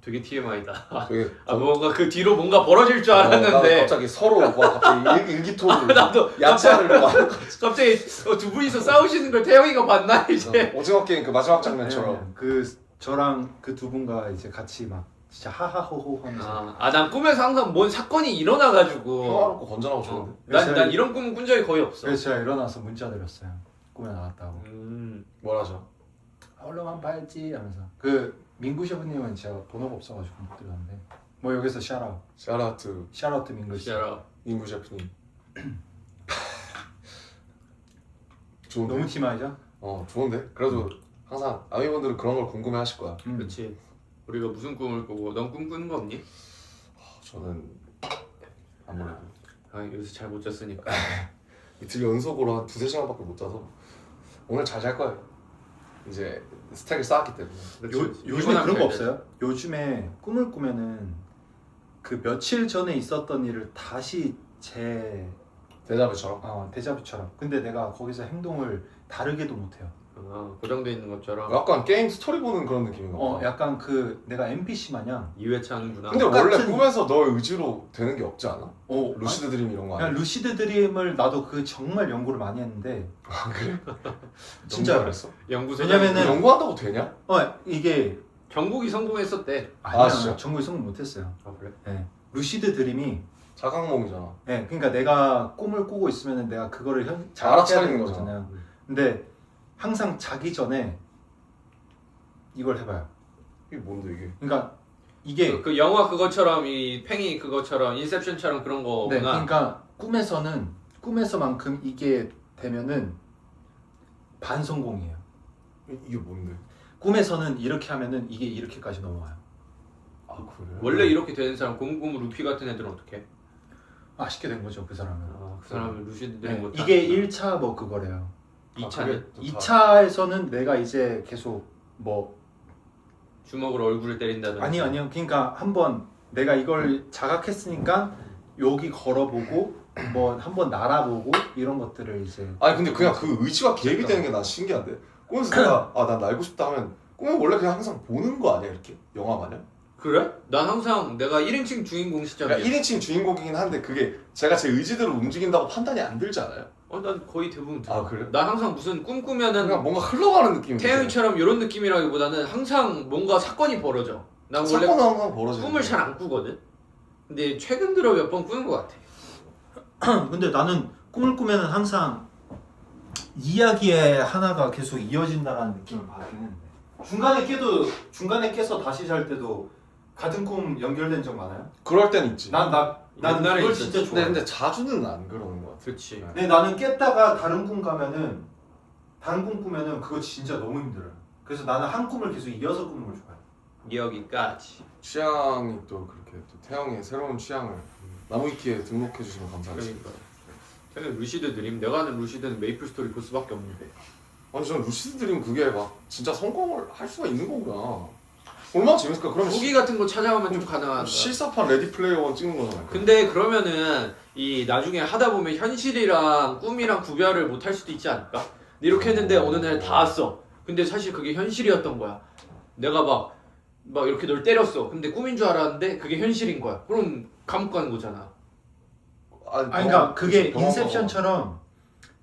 되게 TMI다. 되게 뭔가 그 뒤로 뭔가 벌어질 줄 알았는데 갑자기 서로 막 갑자기 일기토를 나도 야채를 막 갑자기 두 분이서 싸우시는 걸 태영이가 봤나 이제. 오징어 게임 그 마지막 장면처럼. 그 저랑 그 두 분과 이제 같이 막 진짜 하하호호 하면서. 난 꿈에서 항상 뭔 사건이 일어나가지고 평화롭고 건전하고 좋은데. 난 이런 꿈은 꾼 적이 거의 없어. 그래서 제가 일어나서 문자 드렸어요. 꿈에 나왔다고. 뭐라죠? 얼른 봐야지 하면서. 그 민구 셰프님은 제가 번호가 없어가지고 못 드렸는데 뭐 여기서 샤라웃 샤라웃 민구 씨. 민구 셰프님. 좋은데? 너무 티마이죠? 좋은데? 그래도 항상 아미분들은 그런 걸 궁금해하실 거야. 그렇지. 우리가 무슨 꿈을 꾸고 넌 꿈 꾸는 거 없니? 저는 아무래도 요새 잘 못 잤으니까. 이틀 연속으로 한 2-3시간밖에 못 자서 오늘 잘 잘 거예요. 이제 스택을 쌓았기 때문에. 요즘에 그런 거 없어요? 요즘에 꿈을 꾸면은 그 며칠 전에 있었던 일을 다시 데자뷰처럼? 데자뷰처럼. 근데 내가 거기서 행동을 다르게도 못해요. 고정돼 있는 것처럼. 약간 게임 스토리 보는 그런 느낌인가 봐. 약간 그 내가 NPC 마냥. 2회차 하는구나. 근데 원래 꿈에서 너의 의지로 되는 게 없지 않아? 어, 루시드 드림 이런 거 아니야? 그냥 루시드 드림을 나도 그 정말 연구를 많이 했는데. 그래? 진짜 그랬어? 왜냐면은 연구한다고 되냐? 이게 정국이 성공했었대. 아니야, 진짜? 정국이 성공 못했어요. 그래? 네. 루시드 드림이 자각몽이잖아. 네, 그러니까 내가 꿈을 꾸고 있으면은 내가 그거를 알아차리는 거잖아요. 근데 항상 자기 전에 이걸 해봐요. 이게 뭔데 이게? 그러니까 이게 그 영화 그것처럼 이 팽이 그것처럼 인셉션처럼 그런 거구나. 네, 그러니까 꿈에서만큼 이게 되면은 반성공이에요. 이게 뭔데? 꿈에서는 이렇게 하면은 이게 이렇게까지 넘어와요. 아 그래? 원래 이렇게 되는 사람 공공 루피 같은 애들은 어떻게? 쉽게 된 거죠 그 사람은. 그 사람은 루시드들이 네, 못. 이게 1차 뭐 그거래요. 2차는 2차에서는 내가 이제 계속 뭐 주먹으로 얼굴을 때린다든지. 아니요. 그러니까 한번 내가 이걸 자각했으니까 여기 걸어보고 뭐 한번 날아보고 이런 것들을 이제. 아니 근데 그냥 그 의지가 기획이 되는 게 난 신기한데. 꿈에서 내가 난 날고 싶다 하면 꿈에 원래 그냥 항상 보는 거 아니야 이렇게? 영화 마냥? 그래? 난 항상 내가 1인칭 주인공 시점이야. 그러니까 1인칭 주인공이긴 한데 그게 제가 제 의지대로 움직인다고 판단이 안 들지 않아요? 난 거의 대부분 들어. 그래? 난 항상 무슨 꿈 꾸면은 그냥 뭔가 흘러가는 느낌이 태영이처럼 이런 느낌이라기보다는 항상 뭔가 사건이 벌어져. 난 원래 사건은 항상 벌어지는 꿈을 잘 안 꾸거든. 근데 최근 들어 몇 번 꾸는 것 같아. 근데 나는 꿈을 꾸면은 항상 이야기의 하나가 계속 이어진다라는 느낌을 받긴 했는데 중간에 깨서 다시 잘 때도 같은 꿈 연결된 적 많아요? 그럴 땐 있지. 난 옛날에 그걸 있었지. 진짜 좋아해. 근데 자주는 안 그러는 것 같아. 그렇지. 근데 나는 깼다가 다른 꿈 꾸면은 그거 진짜 너무 힘들어요. 그래서 나는 한 꿈을 계속 이어서 꾸는 걸 좋아해. 여기까지. 취향이 또 그렇게 또 태영의 새로운 취향을 나무위키에 등록해 주시면 감사하겠습니다. 그러니까. 태영 루시드 드림. 내가 아는 루시드는 메이플 스토리 보스밖에 없는데. 아니 저는 루시드 드림 그게 막 진짜 성공을 할 수가 있는 거구나. 얼마나 재밌을까? 그러면 후기 같은 거 찾아가면 좀 가능하다. 실사판 레디 플레이어 원 찍는 거잖아요. 근데 그러면은 이 나중에 하다 보면 현실이랑 꿈이랑 구별을 못 할 수도 있지 않을까? 근데 이렇게 했는데 어느 날 다 왔어. 근데 사실 그게 현실이었던 거야. 내가 막 이렇게 널 때렸어. 근데 꿈인 줄 알았는데 그게 현실인 거야. 그럼 감옥 가는 거잖아. 그러니까 그게 인셉션처럼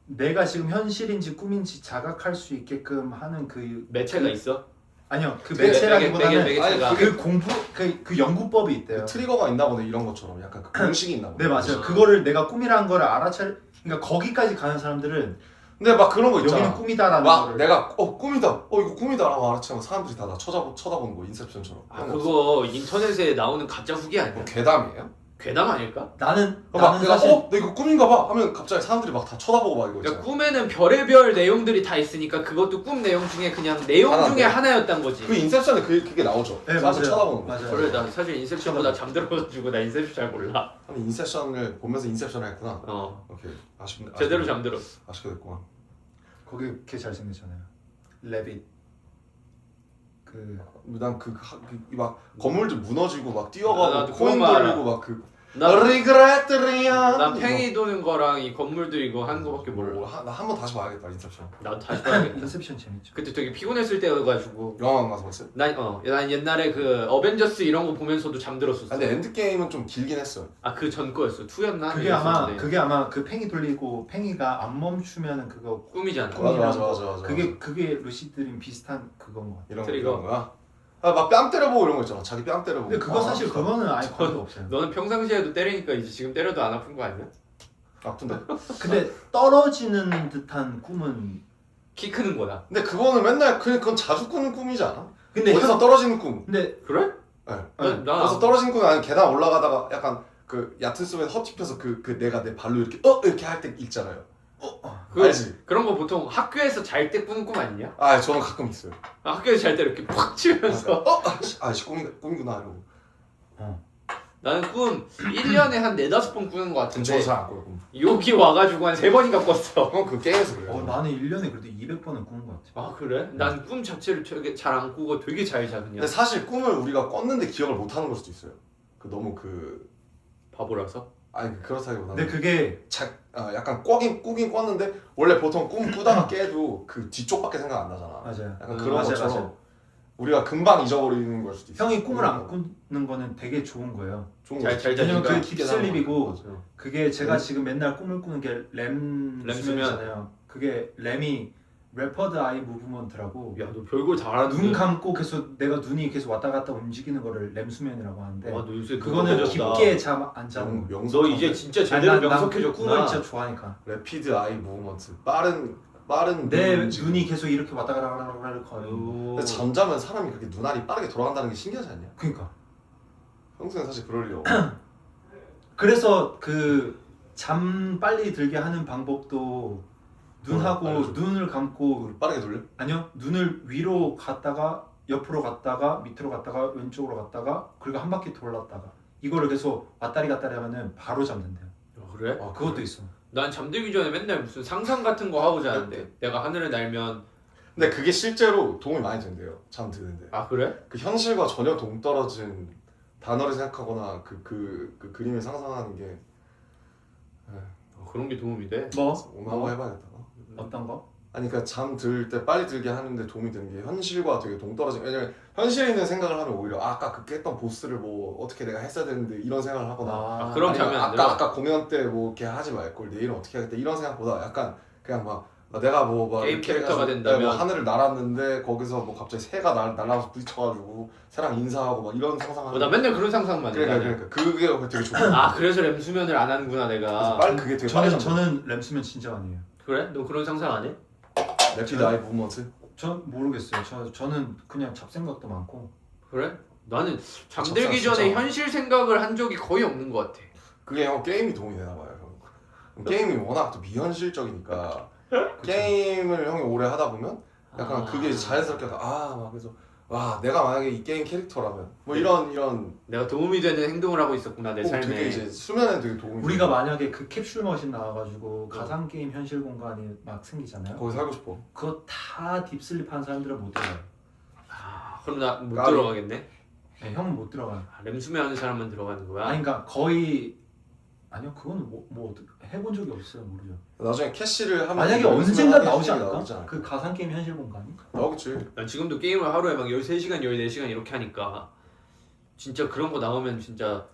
내가 지금 현실인지 꿈인지 자각할 수 있게끔 하는 그 매체가 있어? 아니요, 그 매체라기보다는 매개체가. 그 공부 그 연구법이 있대요. 그 트리거가 있나 보네 이런 것처럼 약간 그 공식이 있나 보네. 네 맞아요. 그거를 내가 꿈이라는 거를 그러니까 거기까지 가는 사람들은 근데 막 그런 거 있잖아. 여기는 꿈이다라는 막 거를 내가 꿈이다. 이거 꿈이다라고 알아채면 사람들이 다 나 쳐다보는 거 인셉션처럼. 그거 인터넷에 나오는 가짜 후기 아니야? 뭐 괴담이에요? 괴담 아닐까? 나는 내가 사실 나 이거 꿈인가 봐 하면 갑자기 사람들이 막 다 쳐다보고 막 이거 그러니까 있잖아. 꿈에는 별의별 내용들이 다 있으니까 그것도 꿈 내용 중에 그냥 내용 하나인데. 중에 하나였단 거지. 그 인셉션에 그게 나오죠. 네, 사람들 맞아요. 쳐다보는 거. 맞아요. 그래 나 사실 인셉션보다 잠들어가지고 나 인셉션 잘 몰라. 아니 인셉션을 보면서 인셉션을 했구나. 오케이 아쉽네. 제대로 잠들었어. 아쉽게 됐구나. 거기 걔 잘생겼잖아요. 레빗 난 막 건물들 무너지고 막 뛰어가고 나도 코인 그거 돌리고 막그 난 리그레트리아. 팽이 도는 거랑 이 건물들 이거 하는 거밖에 몰라. 나 한 번 다시 봐야겠다 인셉션. 나도 다시 봐야겠다. 인셉션 재밌죠. 그때 되게 피곤했을 때여가지고 영화관 가서 봤어요? 난 옛날에 그 어벤져스 이런 거 보면서도 잠들었었어. 근데 엔드게임은 좀 길긴 했어요. 그 전 거였어. 2였나? 그게 아마 그 팽이 돌리고 팽이가 안 멈추면은 그거 꿈이잖아. 맞아. 그게 루시 드림 비슷한 그건 거 같아. 이런 트리거. 거야. 막 뺨 때려보고 이런 거 있잖아. 자기 뺨 때려보고. 근데 그거 사실 그거는 아예 관계 없어요. 너는 평상시에도 때리니까 이제 지금 때려도 안 아픈 거 아니야? 아픈데? 근데 떨어지는 듯한 꿈은 키 크는 거다. 근데 그거는 맨날 그건 자주 꾸는 꿈이지 않아? 근데 어디서 떨어지는 꿈. 근데 그래? 네. 나 어디서 떨어지는 꿈이 아니면 계단 올라가다가 약간 그 얕은 숲에 헛집혀서 내가 내 발로 이렇게 할 때 있잖아요. 알지? 그런 거 보통 학교에서 잘 때 꾸는 꿈 아니냐? 저는 가끔 있어요. 학교에서 잘 때 이렇게 팍 치면서 꿈이구나 이러고. 나는 꿈 1년에 한 4-5번 꾸는 거 같은데 저는 잘안 꿔요 꿈. 여기 와가지고 한 3번인가 꿨어. 그건 그 게임에서 그래요. 나는 1년에 그래도 200번은 꾸는 것 같아. 아 그래? 난 꿈 자체를 되게 잘 안 꾸고 되게 잘 자 그냥. 근데 사실 꿈을 우리가 꿨는데 기억을 못 하는 걸 수도 있어요. 너무 바보라서? 그렇다기보다는 근데 그게 약간 꾸긴 꿨는데 원래 보통 꿈 꾸다가 깨도 그 뒤쪽밖에 생각 안 나잖아. 맞아요. 약간 그런 맞아요, 것처럼 맞아요. 우리가 금방 잊어버리는 걸 수도 있어. 형이 꿈을 안 꾸는 거는 되게 좋은 거예요. 좋은 잘 거지. 왜냐면 자니까. 그게 딥슬립이고 맞아요. 그게 제가 지금 맨날 꿈을 꾸는 게 렘 렘 수면이잖아요. 그게 렘이 레퍼드 아이 무브먼트라고 야 너 별걸 다 알았는데. 눈 감고 계속 내가 눈이 계속 왔다 갔다 움직이는 거를 렘 수면이라고 하는데 와, 너 요새 그거는 명석해졌다. 깊게 잠 안 자는 거예요. 너 이제 진짜 제대로 명석해졌구나. 꿈을 진짜 좋아하니까 레피드 아이 무브먼트 빠른 내 눈 움직임. 눈이 계속 이렇게 왔다 갔다 거리는 근데 잠자면 사람이 그렇게 눈알이 빠르게 돌아간다는 게 신기하지 않냐? 그러니까 평소에 사실 그럴 리 없고. 그래서 그 잠 빨리 들게 하는 방법도 눈하고 알려줘. 눈을 감고 빠르게 돌려? 아니요 눈을 위로 갔다가 옆으로 갔다가 밑으로 갔다가 왼쪽으로 갔다가 그리고 한 바퀴 돌았다가 이거를 계속 왔다리 갔다리 하면은 바로 잠든대요. 그래? 그것도 있어. 난 잠들기 전에 맨날 무슨 상상 같은 거 하고 자는데 내가 하늘을 날면. 근데 그게 실제로 도움이 많이 된대요. 잠 드는데. 아 그래? 그 현실과 전혀 동떨어진 단어를 생각하거나 그 그림을 상상하는 게 그런 게 도움이 돼? 뭐? 오늘 한번 해봐야겠다. 어떤 거? 아니 그러니까 잠 들 때 빨리 들게 하는데 도움이 되는 게 현실과 되게 동떨어진. 왜냐면 현실에 있는 생각을 하면 오히려 아까 그 깼던 보스를 뭐 어떻게 내가 했어야 되는데 이런 생각을 하거나 그럼 아니면 자면 안 들어? 아까 공연 때 뭐 이렇게 하지 말 걸 내일은 어떻게 하겠다 이런 생각보다 약간 그냥 막 내가 뭐 게임 이렇게 캐릭터가 해가지고 된다면? 뭐 하늘을 날았는데 거기서 뭐 갑자기 새가 날아서 부딪혀가지고 새랑 인사하고 막 이런 상상하는. 나 맨날 그런 상상만 해. 그러니까 그게 되게 좋아. 그래서 렘 수면을 안 하는구나 내가. 빨리 그게 되게 빨리 저는 램수면 진짜 아니에요. 그래? 너 그런 상상 안 해? 랩피드 아이 무브먼트. 전 모르겠어요. 저는 그냥 잡생각도 많고. 그래? 나는 잠들기 전에 진짜. 현실 생각을 한 적이 거의 없는 것 같아. 그게 형 게임이 도움이 되나 봐요. 형. 게임이 워낙 또 미현실적이니까 게임을 형이 오래 하다 보면 약간 그게 자연스럽게 막 그래서 와 내가 만약에 이 게임 캐릭터라면 뭐 이런 내가 도움이 되는 행동을 하고 있었구나 내 삶에. 되게 이제 수면에 되게 도움이 우리가 돼요. 만약에 그 캡슐 머신 나와가지고 가상 게임 현실 공간이 막 생기잖아요. 거기 살고 싶어. 그거 다 딥슬립한 사람들은 못 들어요. 그럼 나 못 까비. 들어가겠네. 네, 형은 못 들어가. 렘 수면 하는 사람만 들어가는 거야? 아니 그러니까 거의 아니요 그거는 뭐 해본 적이 없어요. 모르죠. 나중에 캐시를 하면 만약에 언젠가 나오지 않을까? 그 가상 게임 현실 공간이? 나오겠지. 난 지금도 게임을 하루에 막 13시간 14시간 이렇게 하니까 진짜 그런 거 나오면 진짜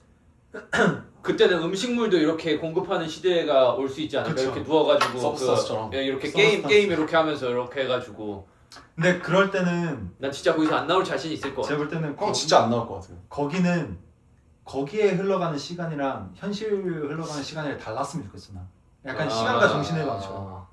그때는 음식물도 이렇게 공급하는 시대가 올 수 있지 않을까? 그쵸. 이렇게 누워가지고 서브스타스처럼. 이렇게 서브스타스. 게임 이렇게 하면서 이렇게 해가지고 근데 그럴 때는 난 진짜 거기서 안 나올 자신 있을 것 같아. 제가 볼 때는 형 진짜 안 나올 것 같아요. 거기는 거기에 흘러가는 시간이랑 현실 흘러가는 시간이 달랐으면 좋겠어 나. 약간 시간과 정신의 방처럼.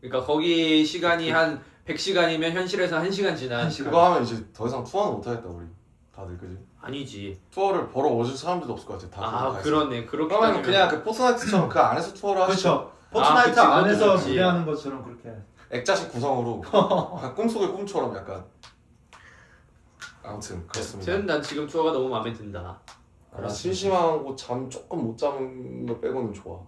그러니까 거기 시간이 한 100시간이면 현실에서 1시간 지난. 1시간. 그거 하면 이제 더 이상 투어는 못 하겠다 우리 다들 그지? 아니지. 투어를 보러 오실 사람들도 없을 것 같아. 다 아 그러네. 그렇게 그러면 따지면 그냥 그 포트나이트처럼 그 안에서 투어를 하시죠. 그렇죠. 포트나이트 그치, 안에서 그것도 그치. 무대하는 것처럼 그렇게. 액자식 구성으로 약간 꿈속의 꿈처럼 약간. 아무튼 그렇습니다. 저는 난 지금 투어가 너무 마음에 든다. 아, 심심하고 잠 조금 못 자는 거 빼고는 좋아.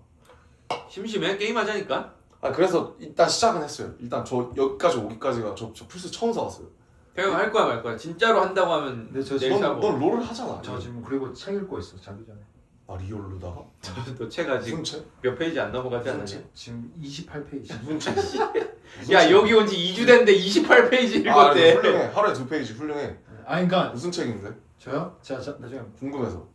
심심해? 게임하자니까. 아 그래서 일단 시작은 했어요. 일단 저 여기까지 오기까지가 저 플스 처음 사왔어요. 태영 할 거야 말 거야. 진짜로 한다고 하면 근데 저 내일 지금 사고. 넌 롤을 하잖아. 저 지금 그리고 책 읽고 있어 자기 전에. 아 리얼로다가? 너 책가 지금 무슨 책? 몇 페이지 안 넘어가지 않았냐? 무슨 지금 28페이지. 무슨 책? 무슨 야 책? 여기 온 지 2주 됐는데 28페이지 아 읽었대. 훌륭해. 하루에 2페이지 훌륭해. 아니 그러니까 무슨 책인데? 저요? 제가 나중에 궁금해서.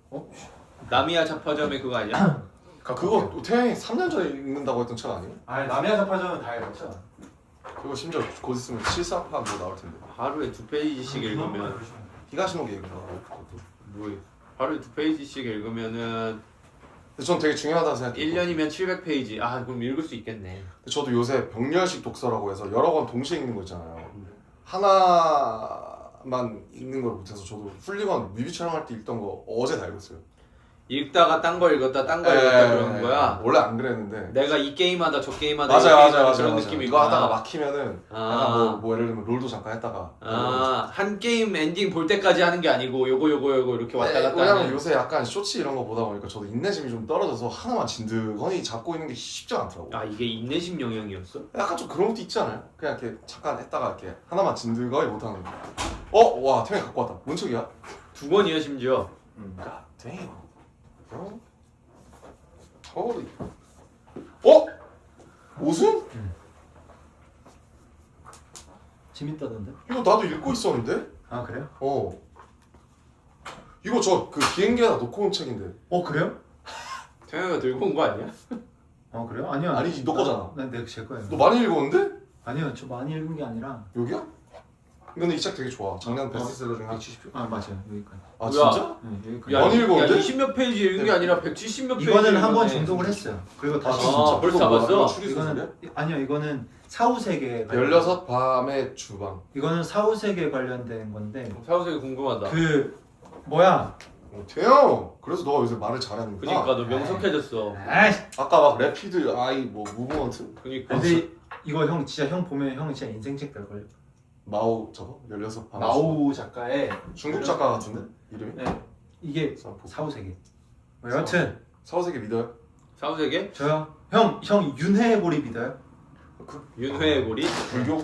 나미야 잡화점의 그거 아니야? 그거 태양이 3년 전에 읽는다고 했던 책 아니에요? 아니 남이야 잡화점은 다 읽었죠. 그거 심지어 곧 있으면 실사판 뭐 나올 텐데. 하루에 2페이지씩 읽으면 히가시노 얘기가 그것도. 뭐 하루에 2페이지씩 읽으면은 근데 전 되게 중요하다고 생각해요. 1년이면 700페이지. 아 그럼 읽을 수 있겠네. 근데 저도 요새 병렬식 독서라고 해서 여러 권 동시에 읽는 거 있잖아요. 하나만 읽는 걸 못해서 저도 훌리건 뮤비 촬영할 때 읽던 거 어제 다 읽었어요. 읽다가 딴 거 읽었다 딴 거 읽었다 그러는 거야. 원래 안 그랬는데. 내가 이 게임하다 저 게임하다 맞아요, 이 맞아요, 게임하다 맞아요. 그런 맞아요. 느낌이 이거 하다가 막히면은 아. 약간 뭐 예를 들면 롤도 잠깐 했다가. 한 게임 엔딩 볼 때까지 하는 게 아니고 요거 이렇게 왔다 갔다 왜냐면 하는. 요새 약간 쇼츠 이런 거 보다 보니까 저도 인내심이 좀 떨어져서 하나만 진드건히 잡고 있는 게 쉽지 않더라고. 아 이게 인내심 영역이었어? 약간 좀 그런 것도 있지 않아요? 그냥 이렇게 잠깐 했다가 이렇게 하나만 진드건히 못하는 거. 와 태양이 갖고 왔다. 뭔 책이야? 2권이야 심지어. God damn, bro. Holy. 옷은? 재밌다던데? 이거 나도 읽고 있었는데? 아 그래요? 이거 저 그 비행기에다 놓고 온 책인데. 그래요? 태영이가 들고 온 거 아니야? 그래요? 아니요. 아니지, 너 거잖아. 제 거예요. 너 많이 읽었는데? 아니요 저 많이 읽은 게 아니라. 여기야? 근데 이 책 되게 좋아. 작년 베스트셀러 중에 한 70표. 아 맞아요 여기까지. 아 뭐야? 진짜? 네 여기까지. 많이 읽었는데? 20몇 페이지 읽은 게 아니라 170몇 페이지. 이거는 한 번 읽었네. 중독을 했어요. 그리고 다시 진짜? 벌써 이거 뭐야? 봤어? 이거 추리소설이야? 이거는 아니요 이거는 사후세계 16 밤의 주방. 이거는 사후세계 관련된 건데 사후세계 궁금하다. 그 뭐야? 태영! 그래서 너가 요새 말을 잘하는구나. 그니까 너 명석해졌어. 아이씨. 아까 막 래피드 아이 뭐 무브먼트 그니까. 근데 이거 형 진짜 형 보면 형 진짜 인생책 될 걸요. 마오 저거? 16 밤의 주방. 마오 작가의 중국 작가 같은데? 이름이? 네 이게 사후세계. 여튼 사후세계 믿어요? 사후세계? 저요. 형 윤회고리 믿어요? 윤회의 고리? 불교?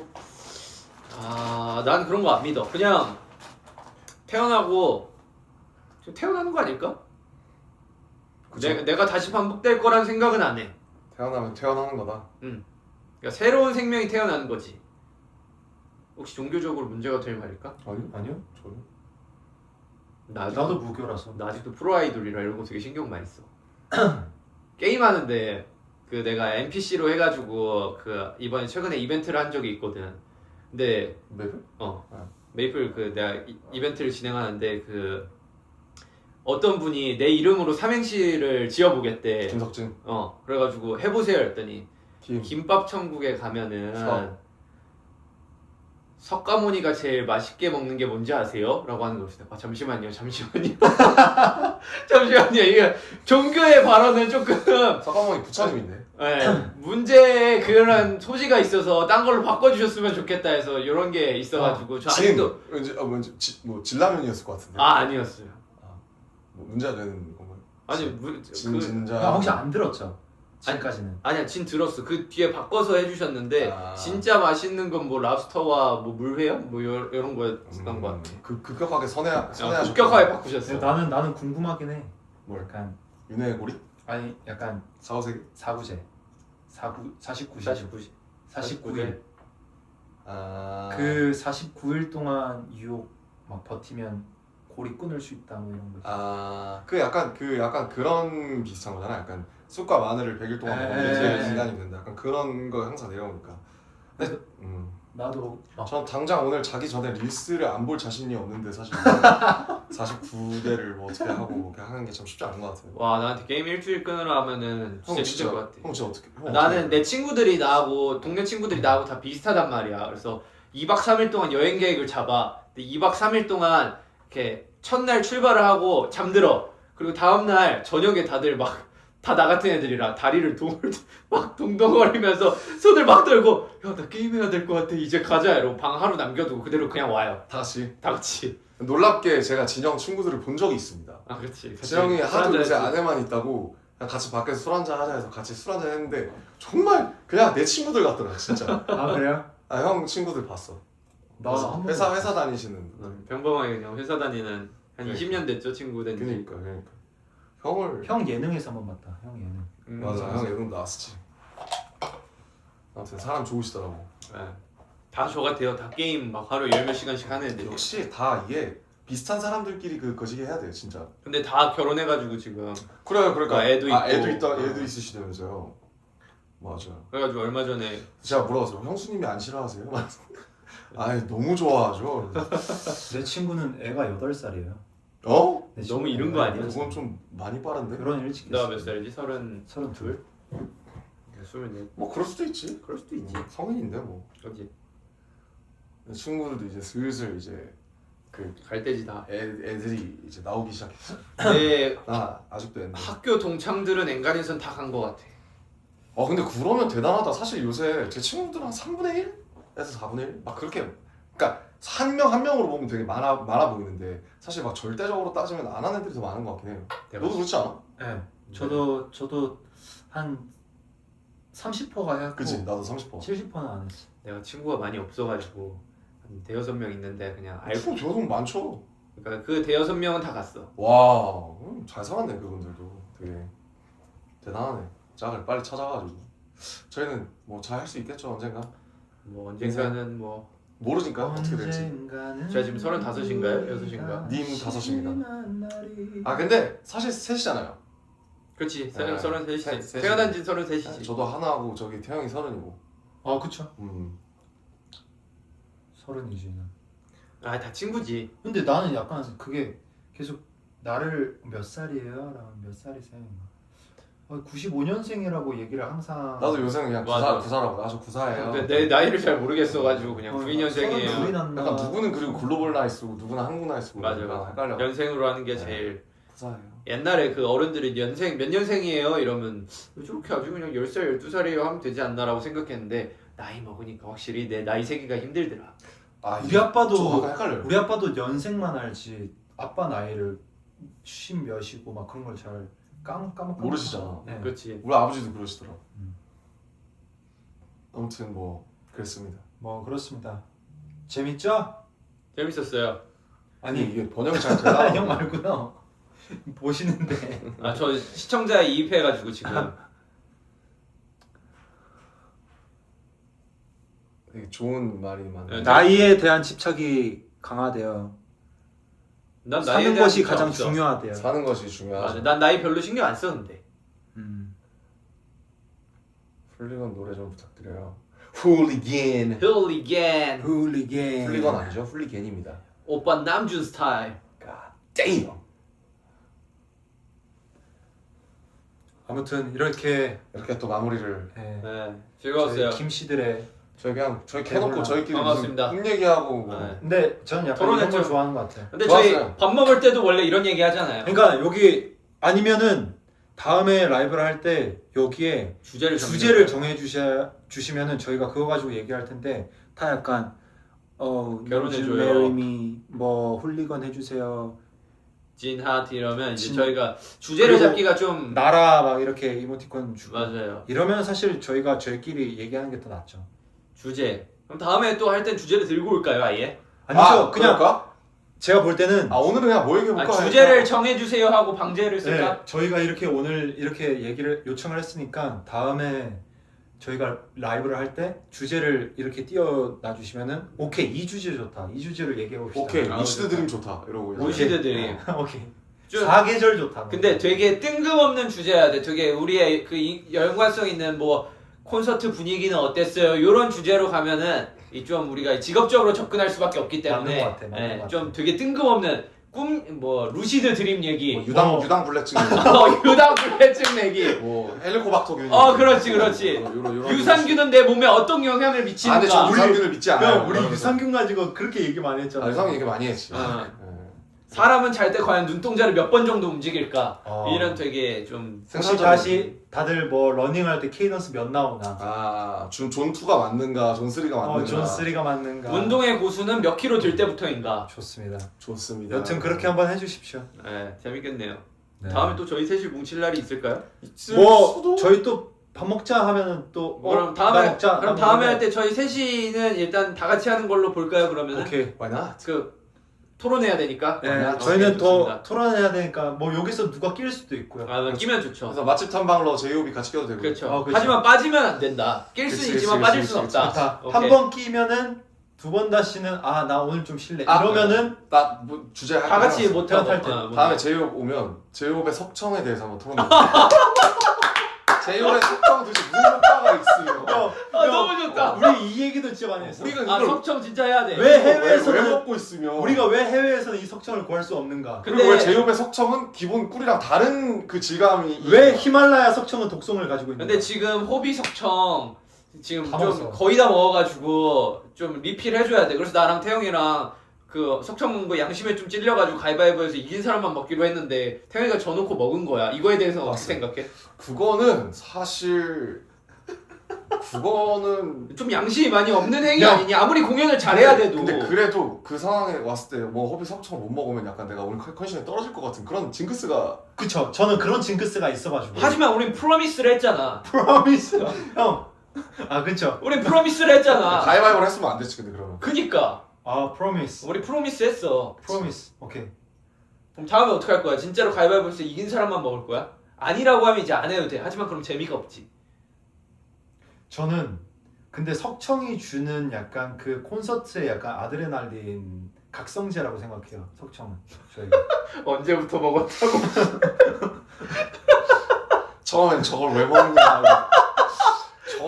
난 그런 거 안 믿어. 그냥 태어나고 지금 태어나는 거 아닐까? 그쵸? 내가 다시 반복될 거란 생각은 안 해. 태어나면 태어나는 거다. 그러니까 새로운 생명이 태어나는 거지. 혹시 종교적으로 문제가 될 말일까? 아니요. 저는 나도 무교라서. 나 아직도 프로 아이돌이라 이런 거 되게 신경 많이 써. 게임 하는데 그 내가 NPC로 해가지고 그 이번에 최근에 이벤트를 한 적이 있거든. 근데 메이플? 메이플 그 내가 이벤트를 진행하는데 그 어떤 분이 내 이름으로 삼행시를 지어보겠대. 김석진. 그래가지고 해보세요 했더니 김. 김밥 천국에 가면은 석가모니가 제일 맛있게 먹는 게 뭔지 아세요? 라고 하는 것이다. 잠시만요. 잠시만요. 이게 종교의 발언은 조금 석가모니 부처님인데. 문제에 그런 소지가 있어서 딴 걸로 바꿔주셨으면 좋겠다 해서 이런 게 있어가지고 저 아직도 왠지 뭐 진라면이었을 것 같은데. 아니었어요. 뭐 문제가 되는 건가요? 아니 진자. 혹시 안 들었죠? 지금까지는. 아니야 진 들었어. 그 뒤에 바꿔서 해주셨는데 진짜 맛있는 건 뭐 랍스터와 뭐 물회요? 뭐 이런 거였던 것 같아. 급격하게 선회하셨. 급격하게 바꾸셨어. 나는 궁금하긴 해. 뭘? 약간 윤회의 고리? 아니 약간 4호세기? 4구제 49일 아. 그 49일 동안 유혹 막 버티면 골이 끊을 수 있다 뭐 이런 거. 아, 그 약간 그런 비슷한 거잖아. 약간 쑥과 마늘을 100일 동안 먹으면 제일 기간이 된다. 약간 그런 거 항상 내려오니까. 근데 나도 전 당장 오늘 자기 전에 릴스를 안 볼 자신이 없는데 사실 49대를 뭐 어떻게 하고 그냥 하는 게 참 쉽지 않은 것 같아요. 와 나한테 게임 일주일 끊으라 하면은 진짜 힘들 것 같아. 형 진짜 어떻게? 형 나는 어떻게 내 친구들이 나하고 동네 친구들이 나하고 다 비슷하단 말이야. 그래서 2박 3일 동안 여행 계획을 잡아. 근데 2박 3일 동안 이렇게 첫날 출발을 하고 잠들어. 그리고 다음날 저녁에 다들 막 다 나 같은 애들이라 다리를 막 동동거리면서 손을 막 들고 야 나 게임해야 될 것 같아 이제 가자 이러고 방 하루 남겨두고 그대로 그냥 와요. 다 같이? 다 같이. 놀랍게 제가 진영 친구들을 본 적이 있습니다. 아 그렇지. 진영이 술 하도 한잔 요새 했지. 아내만 있다고 그냥 같이 밖에서 술 한잔 하자 해서 같이 술 한잔 했는데 정말 그냥 내 친구들 같더라 진짜. 아 그래요? 아 형 친구들 봤어. 나 한 번도 회사 다니시는. 평범하게 그냥 회사 다니는 한 그러니까. 20년 됐죠 친구 된 지. 그러니까 형을 형 예능에서 한번 봤다. 형 예능. 맞아 형 예능 나왔었지. 아무튼 사람 좋으시더라고. 네. 다 저 같아요. 다 게임 막 하루 10몇 시간씩 하는 애들. 역시 다 이게 비슷한 사람들끼리 그 거시기 해야 돼요 진짜. 근데 다 결혼해가지고 지금. 그래요 그러니까 애도 애도 있고. 애도 있으시다면서요. 맞아. 그래가지고 얼마 전에 제가 물어봤어요. 형수님이 안 싫어하세요? 아니 너무 좋아하죠. 내 친구는 애가 8살이에요. 어? 너무 이른 거 아니야? 그건 좀 많이 빠른데? 결혼 일찍 나 했어. 몇 살이지? 32. 24. 뭐 그럴 수도 있지. 그럴 수도 있지. 성인인데 뭐. 그렇지. 친구들도 이제 슬슬 이제 그 갈 때지 다. 애들이 이제 나오기 시작했어. 내 나 아직도 옛날. 학교 동창들은 엔간해선 다 간 거 같아. 근데 그러면 대단하다. 사실 요새 제 친구들은 한 3분의 1에서 4분의 1? 막 그렇게 그러니까 한 명 한 명으로 보면 되게 많아 보이는데 사실 막 절대적으로 따지면 안 하는 애들이 더 많은 것 같긴 해요. 너도 그렇지 않아? 네. 저도 한 30%가 했고 그치 나도 30%. 70%는 안 했어. 내가 친구가 많이 없어가지고 한 대여섯 명 있는데 그냥 알고. 알고 저도 많죠. 그러니까 그 대여섯 명은 다 갔어. 와, 잘 살았네 그분들도 되게 대단하네. 짝을 빨리 찾아가지고 저희는 뭐 잘 할 수 있겠죠 언젠가. 뭐 언젠가는 뭐 모르니까 어떻게 될지. 언젠가는 제가 지금 35인가요? 6인가? 님 5입니다. 아 근데 사실 셋이잖아요. 그렇지. 네. 33이지. 태어난 지 33이지. 저도 하나하고 저기 태영이 30이고. 아 그쵸. 30이지. 아 다 친구지. 근데 나는 약간 그게 계속 나를 몇 살이에요? 라면 몇 살이세요? 95년생이라고 얘기를 항상. 나도 요새는 그냥 맞아. 구사라고. 나 저 구사예요. 근데 내 나이를 잘 모르겠어가지고 그냥 92년생이에요. 32이 났나. 약간 누구는 그리고 글로벌 나이 쓰고 누구는 한국 나이 쓰고. 맞아. 약간 헷갈려. 연생으로 하는 게 네. 제일. 구사예요. 옛날에 그 어른들이 연생 몇 년생이에요 이러면 왜 저렇게 아주 그냥 10살 12살이에요 하면 되지 않나라고 생각했는데 나이 먹으니까 확실히 내 나이 세기가 힘들더라. 아, 우리 아빠도 저 약간 헷갈려요. 우리 아빠도 연생만 알지 아빠 나이를 10몇이고 막 그런 걸 잘 까먹 모르시잖아. 네. 그렇지. 우리 아버지도 그러시더라. 음. 아무튼 뭐 그랬습니다. 뭐 그렇습니다. 재밌죠? 재밌었어요. 아니 이게 번역이 잘 되나? 형 말고요. 보시는데 아 저 시청자 이입해가지고 지금 되게 좋은 말이 많네. 네. 나이에 대한 집착이 강하대요. 난 나이에 사는 대한 것이 집착 가장 없어. 중요하대요. 사는 것이 맞아. 중요하죠. 난 나이 별로 신경 안 썼는데. 훌리건 노래 좀 부탁드려요. 훌리겐. 훌리겐. 훌리겐. 훌리건 아니죠? 훌리겐입니다. 오빠 남준 스타일. God damn. 아무튼 이렇게 이렇게 또 마무리를 네, 네 즐거웠어요. 저희 김씨들의 저희 그냥 저희 켜놓고 배불러. 저희끼리 반갑습니다. 무슨 꿈 얘기하고 뭐. 네. 근데 저는 약간 이런 토론했죠. 걸 좋아하는 것 같아요. 근데 좋았어요. 저희 밥 먹을 때도 원래 이런 얘기 하잖아요. 그러니까 여기 아니면은 다음에 라이브를 할 때 여기에 주제를 정해 주시면은 저희가 그거 가지고 얘기할 텐데 다 약간 결혼해줘요. marry me 뭐 훌리건 해주세요. 진하트 이러면 이제 진- 저희가 주제를 그리고 잡기가 좀 나라 막 이렇게 이모티콘 주고 맞아요. 이러면 사실 저희가 저희끼리 얘기하는 게 더 낫죠. 주제. 그럼 다음에 또 할 땐 주제를 들고 올까요, 아예? 아니죠. 그냥 그럴까? 제가 볼 때는 오늘은 그냥 뭐 얘기해볼까? 주제를 정해주세요 하고 방제를 쓸까? 네, 저희가 이렇게 오늘 이렇게 얘기를 요청을 했으니까 다음에 저희가 라이브를 할 때 주제를 이렇게 띄워놔 주시면은 오케이 이 주제 좋다 이 주제로 얘기해 봅시다. 오케이 루시드 드림 좋다 이러고 루시드 드림. 오케이. 좀- 사계절 좋다. 근데 되게 뜬금없는 주제야 돼. 되게 우리의 그 연관성 있는 뭐 콘서트 분위기는 어땠어요? 이런 주제로 가면은 이 좀 우리가 직업적으로 접근할 수밖에 없기 때문에 맞는 것 같아, 맞는 것 같아. 좀 되게 뜬금없는 뭐 루시드 드림 얘기, 유당 불내증 유당 불내증 얘기. 뭐 헬리코박터균 그렇지. 요런 유산균은 내 몸에 어떤 영향을 근데 미치는가? 저 유산균을 믿지 않아요. 형, 우리 유산균 가지고 그렇게 얘기 많이 했잖아. 유산균 얘기 많이 했지. 사람은 잘 때 과연 눈동자를 몇 번 정도 움직일까? 이런 되게 좀 혹시 다시 다들 뭐 러닝할 때 케이던스 몇 나오나? 존 2가 맞는가, 존 3가 맞는가. 존 3가 맞는가? 운동의 고수는 몇 킬로 들 때부터인가? 좋습니다. 좋습니다. 여튼 그렇게 한번 해주십시오. 네, 재밌겠네요. 네. 다음에 또 저희 셋이 뭉칠 날이 있을까요? 뭐 저희 또 밥 먹자 하면은 또 그럼 나 다음에 먹자. 그럼 다음에 할 때 저희 셋이는 일단 다 같이 하는 걸로 볼까요? 그러면은 오케이. Why not? 그 토론해야 되니까. 네, 오케이, 저희는 더 좋습니다. 토론해야 되니까 뭐 여기서 누가 낄 수도 있고요. 끼면 좋죠. 그래서 맛집 탐방로 제이홉이 같이 껴도 되고. 그렇죠. 그렇죠. 하지만 빠지면 안 된다. 낄 그치, 수는 있지만 그치, 빠질 그치, 수는 그치, 없다. 자, 오케이. 한 번 끼면은 두 번 다시는 나 오늘 좀 쉴래. 이러면은 나뭐 주제 다 같이 못 하고 탈 때. 다음에 제이홉 오면 제이홉의 석청에 대해서 한번 토론해. 제이홉의 석청 도대체 무슨 효과가 있어요? 너무 좋다. 우리 이 얘기도 진짜 많이 했어. 우리가 이걸 석청 진짜 해야 돼. 왜 왜 해외에서는 먹고 있으면 우리가 왜 해외에서는 이 석청을 구할 수 없는가? 그리고 근데- 왜 제이홉의 석청은 기본 꿀이랑 다른 그 질감이 왜 히말라야 석청은 독성을 가지고 있는가? 근데 지금 호비 석청 지금 다 좀 먹었어. 거의 다 먹어가지고 좀 리필 해줘야 돼. 그래서 나랑 태영이랑 그 석청 먹은 거 양심에 좀 찔려가지고 가위바위보해서 이긴 사람만 먹기로 했는데 태영이가 져놓고 먹은 거야. 이거에 대해서는 어떻게 생각해? 그거는 사실 그거는 좀 양심이 많이 없는 행위 야. 아니냐? 아무리 공연을 잘해야 돼도. 근데 그래도 그 상황에 왔을 때 뭐 허비 석청 못 먹으면 약간 내가 오늘 컨디션이 떨어질 것 같은 그런 징크스가 그쵸. 저는 그런 징크스가 있어가지고. 하지만 우린 프로미스를 했잖아. 프로미스. 형. 그쵸. 우린 프로미스를 했잖아. 가위바위보를 했으면 안 됐지 근데 그러면 그니까 프로미스. 우리 프로미스 했어. 프로미스. 오케이. 그럼 다음에 어떻게 할 거야? 진짜로 가위바위보에서 이긴 사람만 먹을 거야? 아니라고 하면 이제 안 해도 돼. 하지만 그럼 재미가 없지. 저는 근데 석청이 주는 약간 그 콘서트의 약간 아드레날린 각성제라고 생각해요. 석청은 저희가. 언제부터 먹었다고? 처음엔 저걸 왜 먹느냐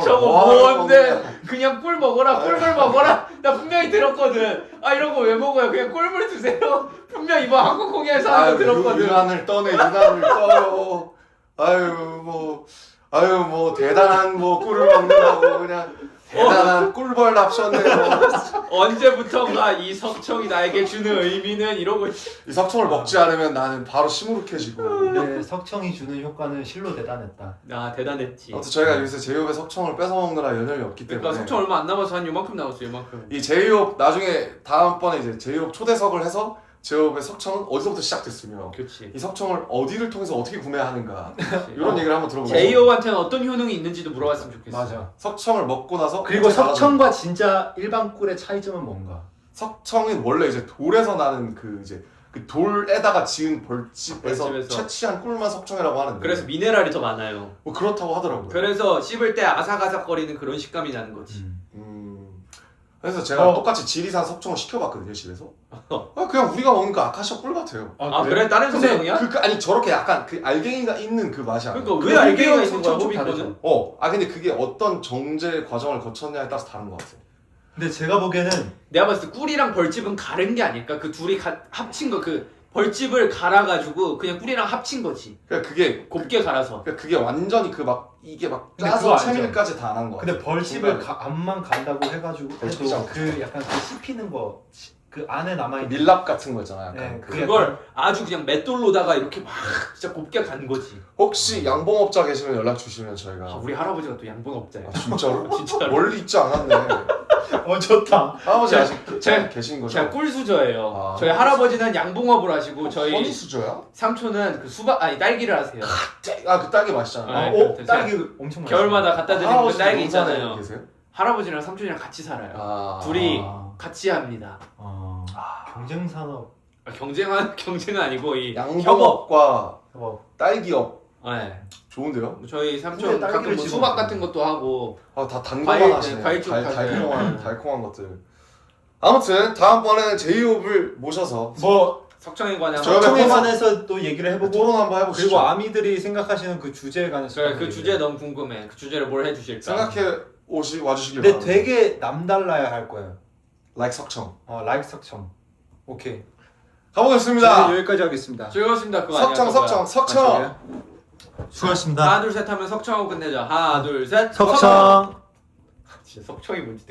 저거 뭐 하는 뭔데? 건데? 그냥 꿀 먹어라, 꿀물 먹어라. 나 분명히 들었거든. 이런 거 왜 먹어요? 그냥 꿀물 드세요. 분명 이번 한국공연에서 하는 거 들었거든. 유난을 떠네 유난을 떠요 아유 뭐 대단한 뭐 꿀을 먹는다고 그냥 대단한 꿀벌 납셨네요. 언제부턴가 이 석청이 나에게 주는 의미는 이러고 있지. 이 석청을 먹지 않으면 나는 바로 시무룩해지고. 네, 석청이 주는 효과는 실로 대단했다. 대단했지. 아무튼 저희가 요새 제이홉의 석청을 뺏어 먹느라 연연이 없기 때문에. 그러니까 석청 얼마 안 남아서 한 요만큼 남았어, 요만큼. 이 제이홉 나중에 다음번에 이제 제이홉 초대석을 해서 제이홉의 석청은 어디서부터 시작됐으며 그렇지. 이 석청을 어디를 통해서 어떻게 구매하는가 이런 얘기를 한번 들어보고 제이홉한테는 어떤 효능이 있는지도 물어봤으면 좋겠어. 맞아. 석청을 먹고 나서 그리고 어떻게 석청과 진짜 일반 꿀의 차이점은 뭔가? 석청은 원래 이제 돌에서 나는 그 이제 그 돌에다가 지은 벌집에서 벌집에서. 채취한 꿀만 석청이라고 하는데 그래서 미네랄이 더 많아요. 뭐 그렇다고 하더라고요. 그래서 씹을 때 아삭아삭거리는 그런 식감이 나는 거지. 그래서 제가 똑같이 지리산 석청을 시켜봤거든요 집에서. 그냥 우리가 먹는 그 아카시아 꿀 같아요. 그래? 다른 근데 성성이야? 아니 저렇게 약간 그 알갱이가 있는 그 맛이 아니에요. 그러니까 왜 알갱이가 있는 거야, 좀 호비 다르죠. 거는? 근데 그게 어떤 정제 과정을 거쳤냐에 따라서 다른 것 같아요. 근데 제가 보기에는 내가 봤을 때 꿀이랑 벌집은 가른 게 아닐까? 그 둘이 합친 거, 그 벌집을 갈아가지고 그냥 꿀이랑 합친 거지. 그러니까 그게 곱게 갈아서. 그러니까 그게 완전히 그 막 이게 막 근데 짜서 그거 알죠? 채밀까지 다 안 한 거 같아요. 근데 벌집을 암만 간다고 해가지고 벌집이지 해도 않고. 그 약간 그 씹히는 거 그 안에 남아있는 밀랍 같은 거 있잖아요. 약간 네, 그 그걸 아주 그냥 맷돌로다가 이렇게 막 진짜 곱게 간 거지. 혹시 양봉업자 계시면 연락 주시면 저희가 우리 할아버지가 또 양봉업자야. 진짜로? 진짜로. 멀리 있지 않았네. 좋다. 할아버지 제가- 아직 제가- 계신 거죠? 제가 꿀수저예요. 아. 저희 할아버지는 양봉업을 하시고 저희 허니 수저야? 삼촌은 그 딸기를 하세요. 그 딸기 맛있잖아요. 네. 딸기 엄청 맛있어. 겨울마다 갖다 드리는 그 할아버지 딸기 농사에 있잖아요. 계세요? 할아버지랑 삼촌이랑 같이 살아요. 아. 둘이 같이 합니다. 경쟁 산업 경쟁은 아니고 이 양봉업과 협업. 딸기업 네. 좋은데요? 저희 삼촌 근데 가끔 딸기를 뭐 집어먹어요. 수박 같은 것도 하고 아 다 단 과일, 것만 하시네. 과일 쪽 하세요. 달콤한 것들. 아무튼 다음번에는 제이홉을 모셔서 뭐 석청에 관한 저희가 청에 토론- 관해서 또 얘기를 해보고 토론 한번 해보시죠. 그리고 아미들이 생각하시는 그 주제에 관해서 그래 그 주제 너무 궁금해. 그 주제를 뭘 해주실까? 생각해 와주시길 근데 바랍니다. 되게 남달라야 할 거예요. like 석청. 라이크 석청. 오케이. 가보겠습니다. 저는 여기까지 하겠습니다. 즐거웠습니다. 그거 아니야? 석청 저거야. 석청. 수고하셨습니다. 하나 둘 셋 하면 석청하고 끝내자. 하나 둘 셋. 석청. 진짜 석청이 뭔지 되게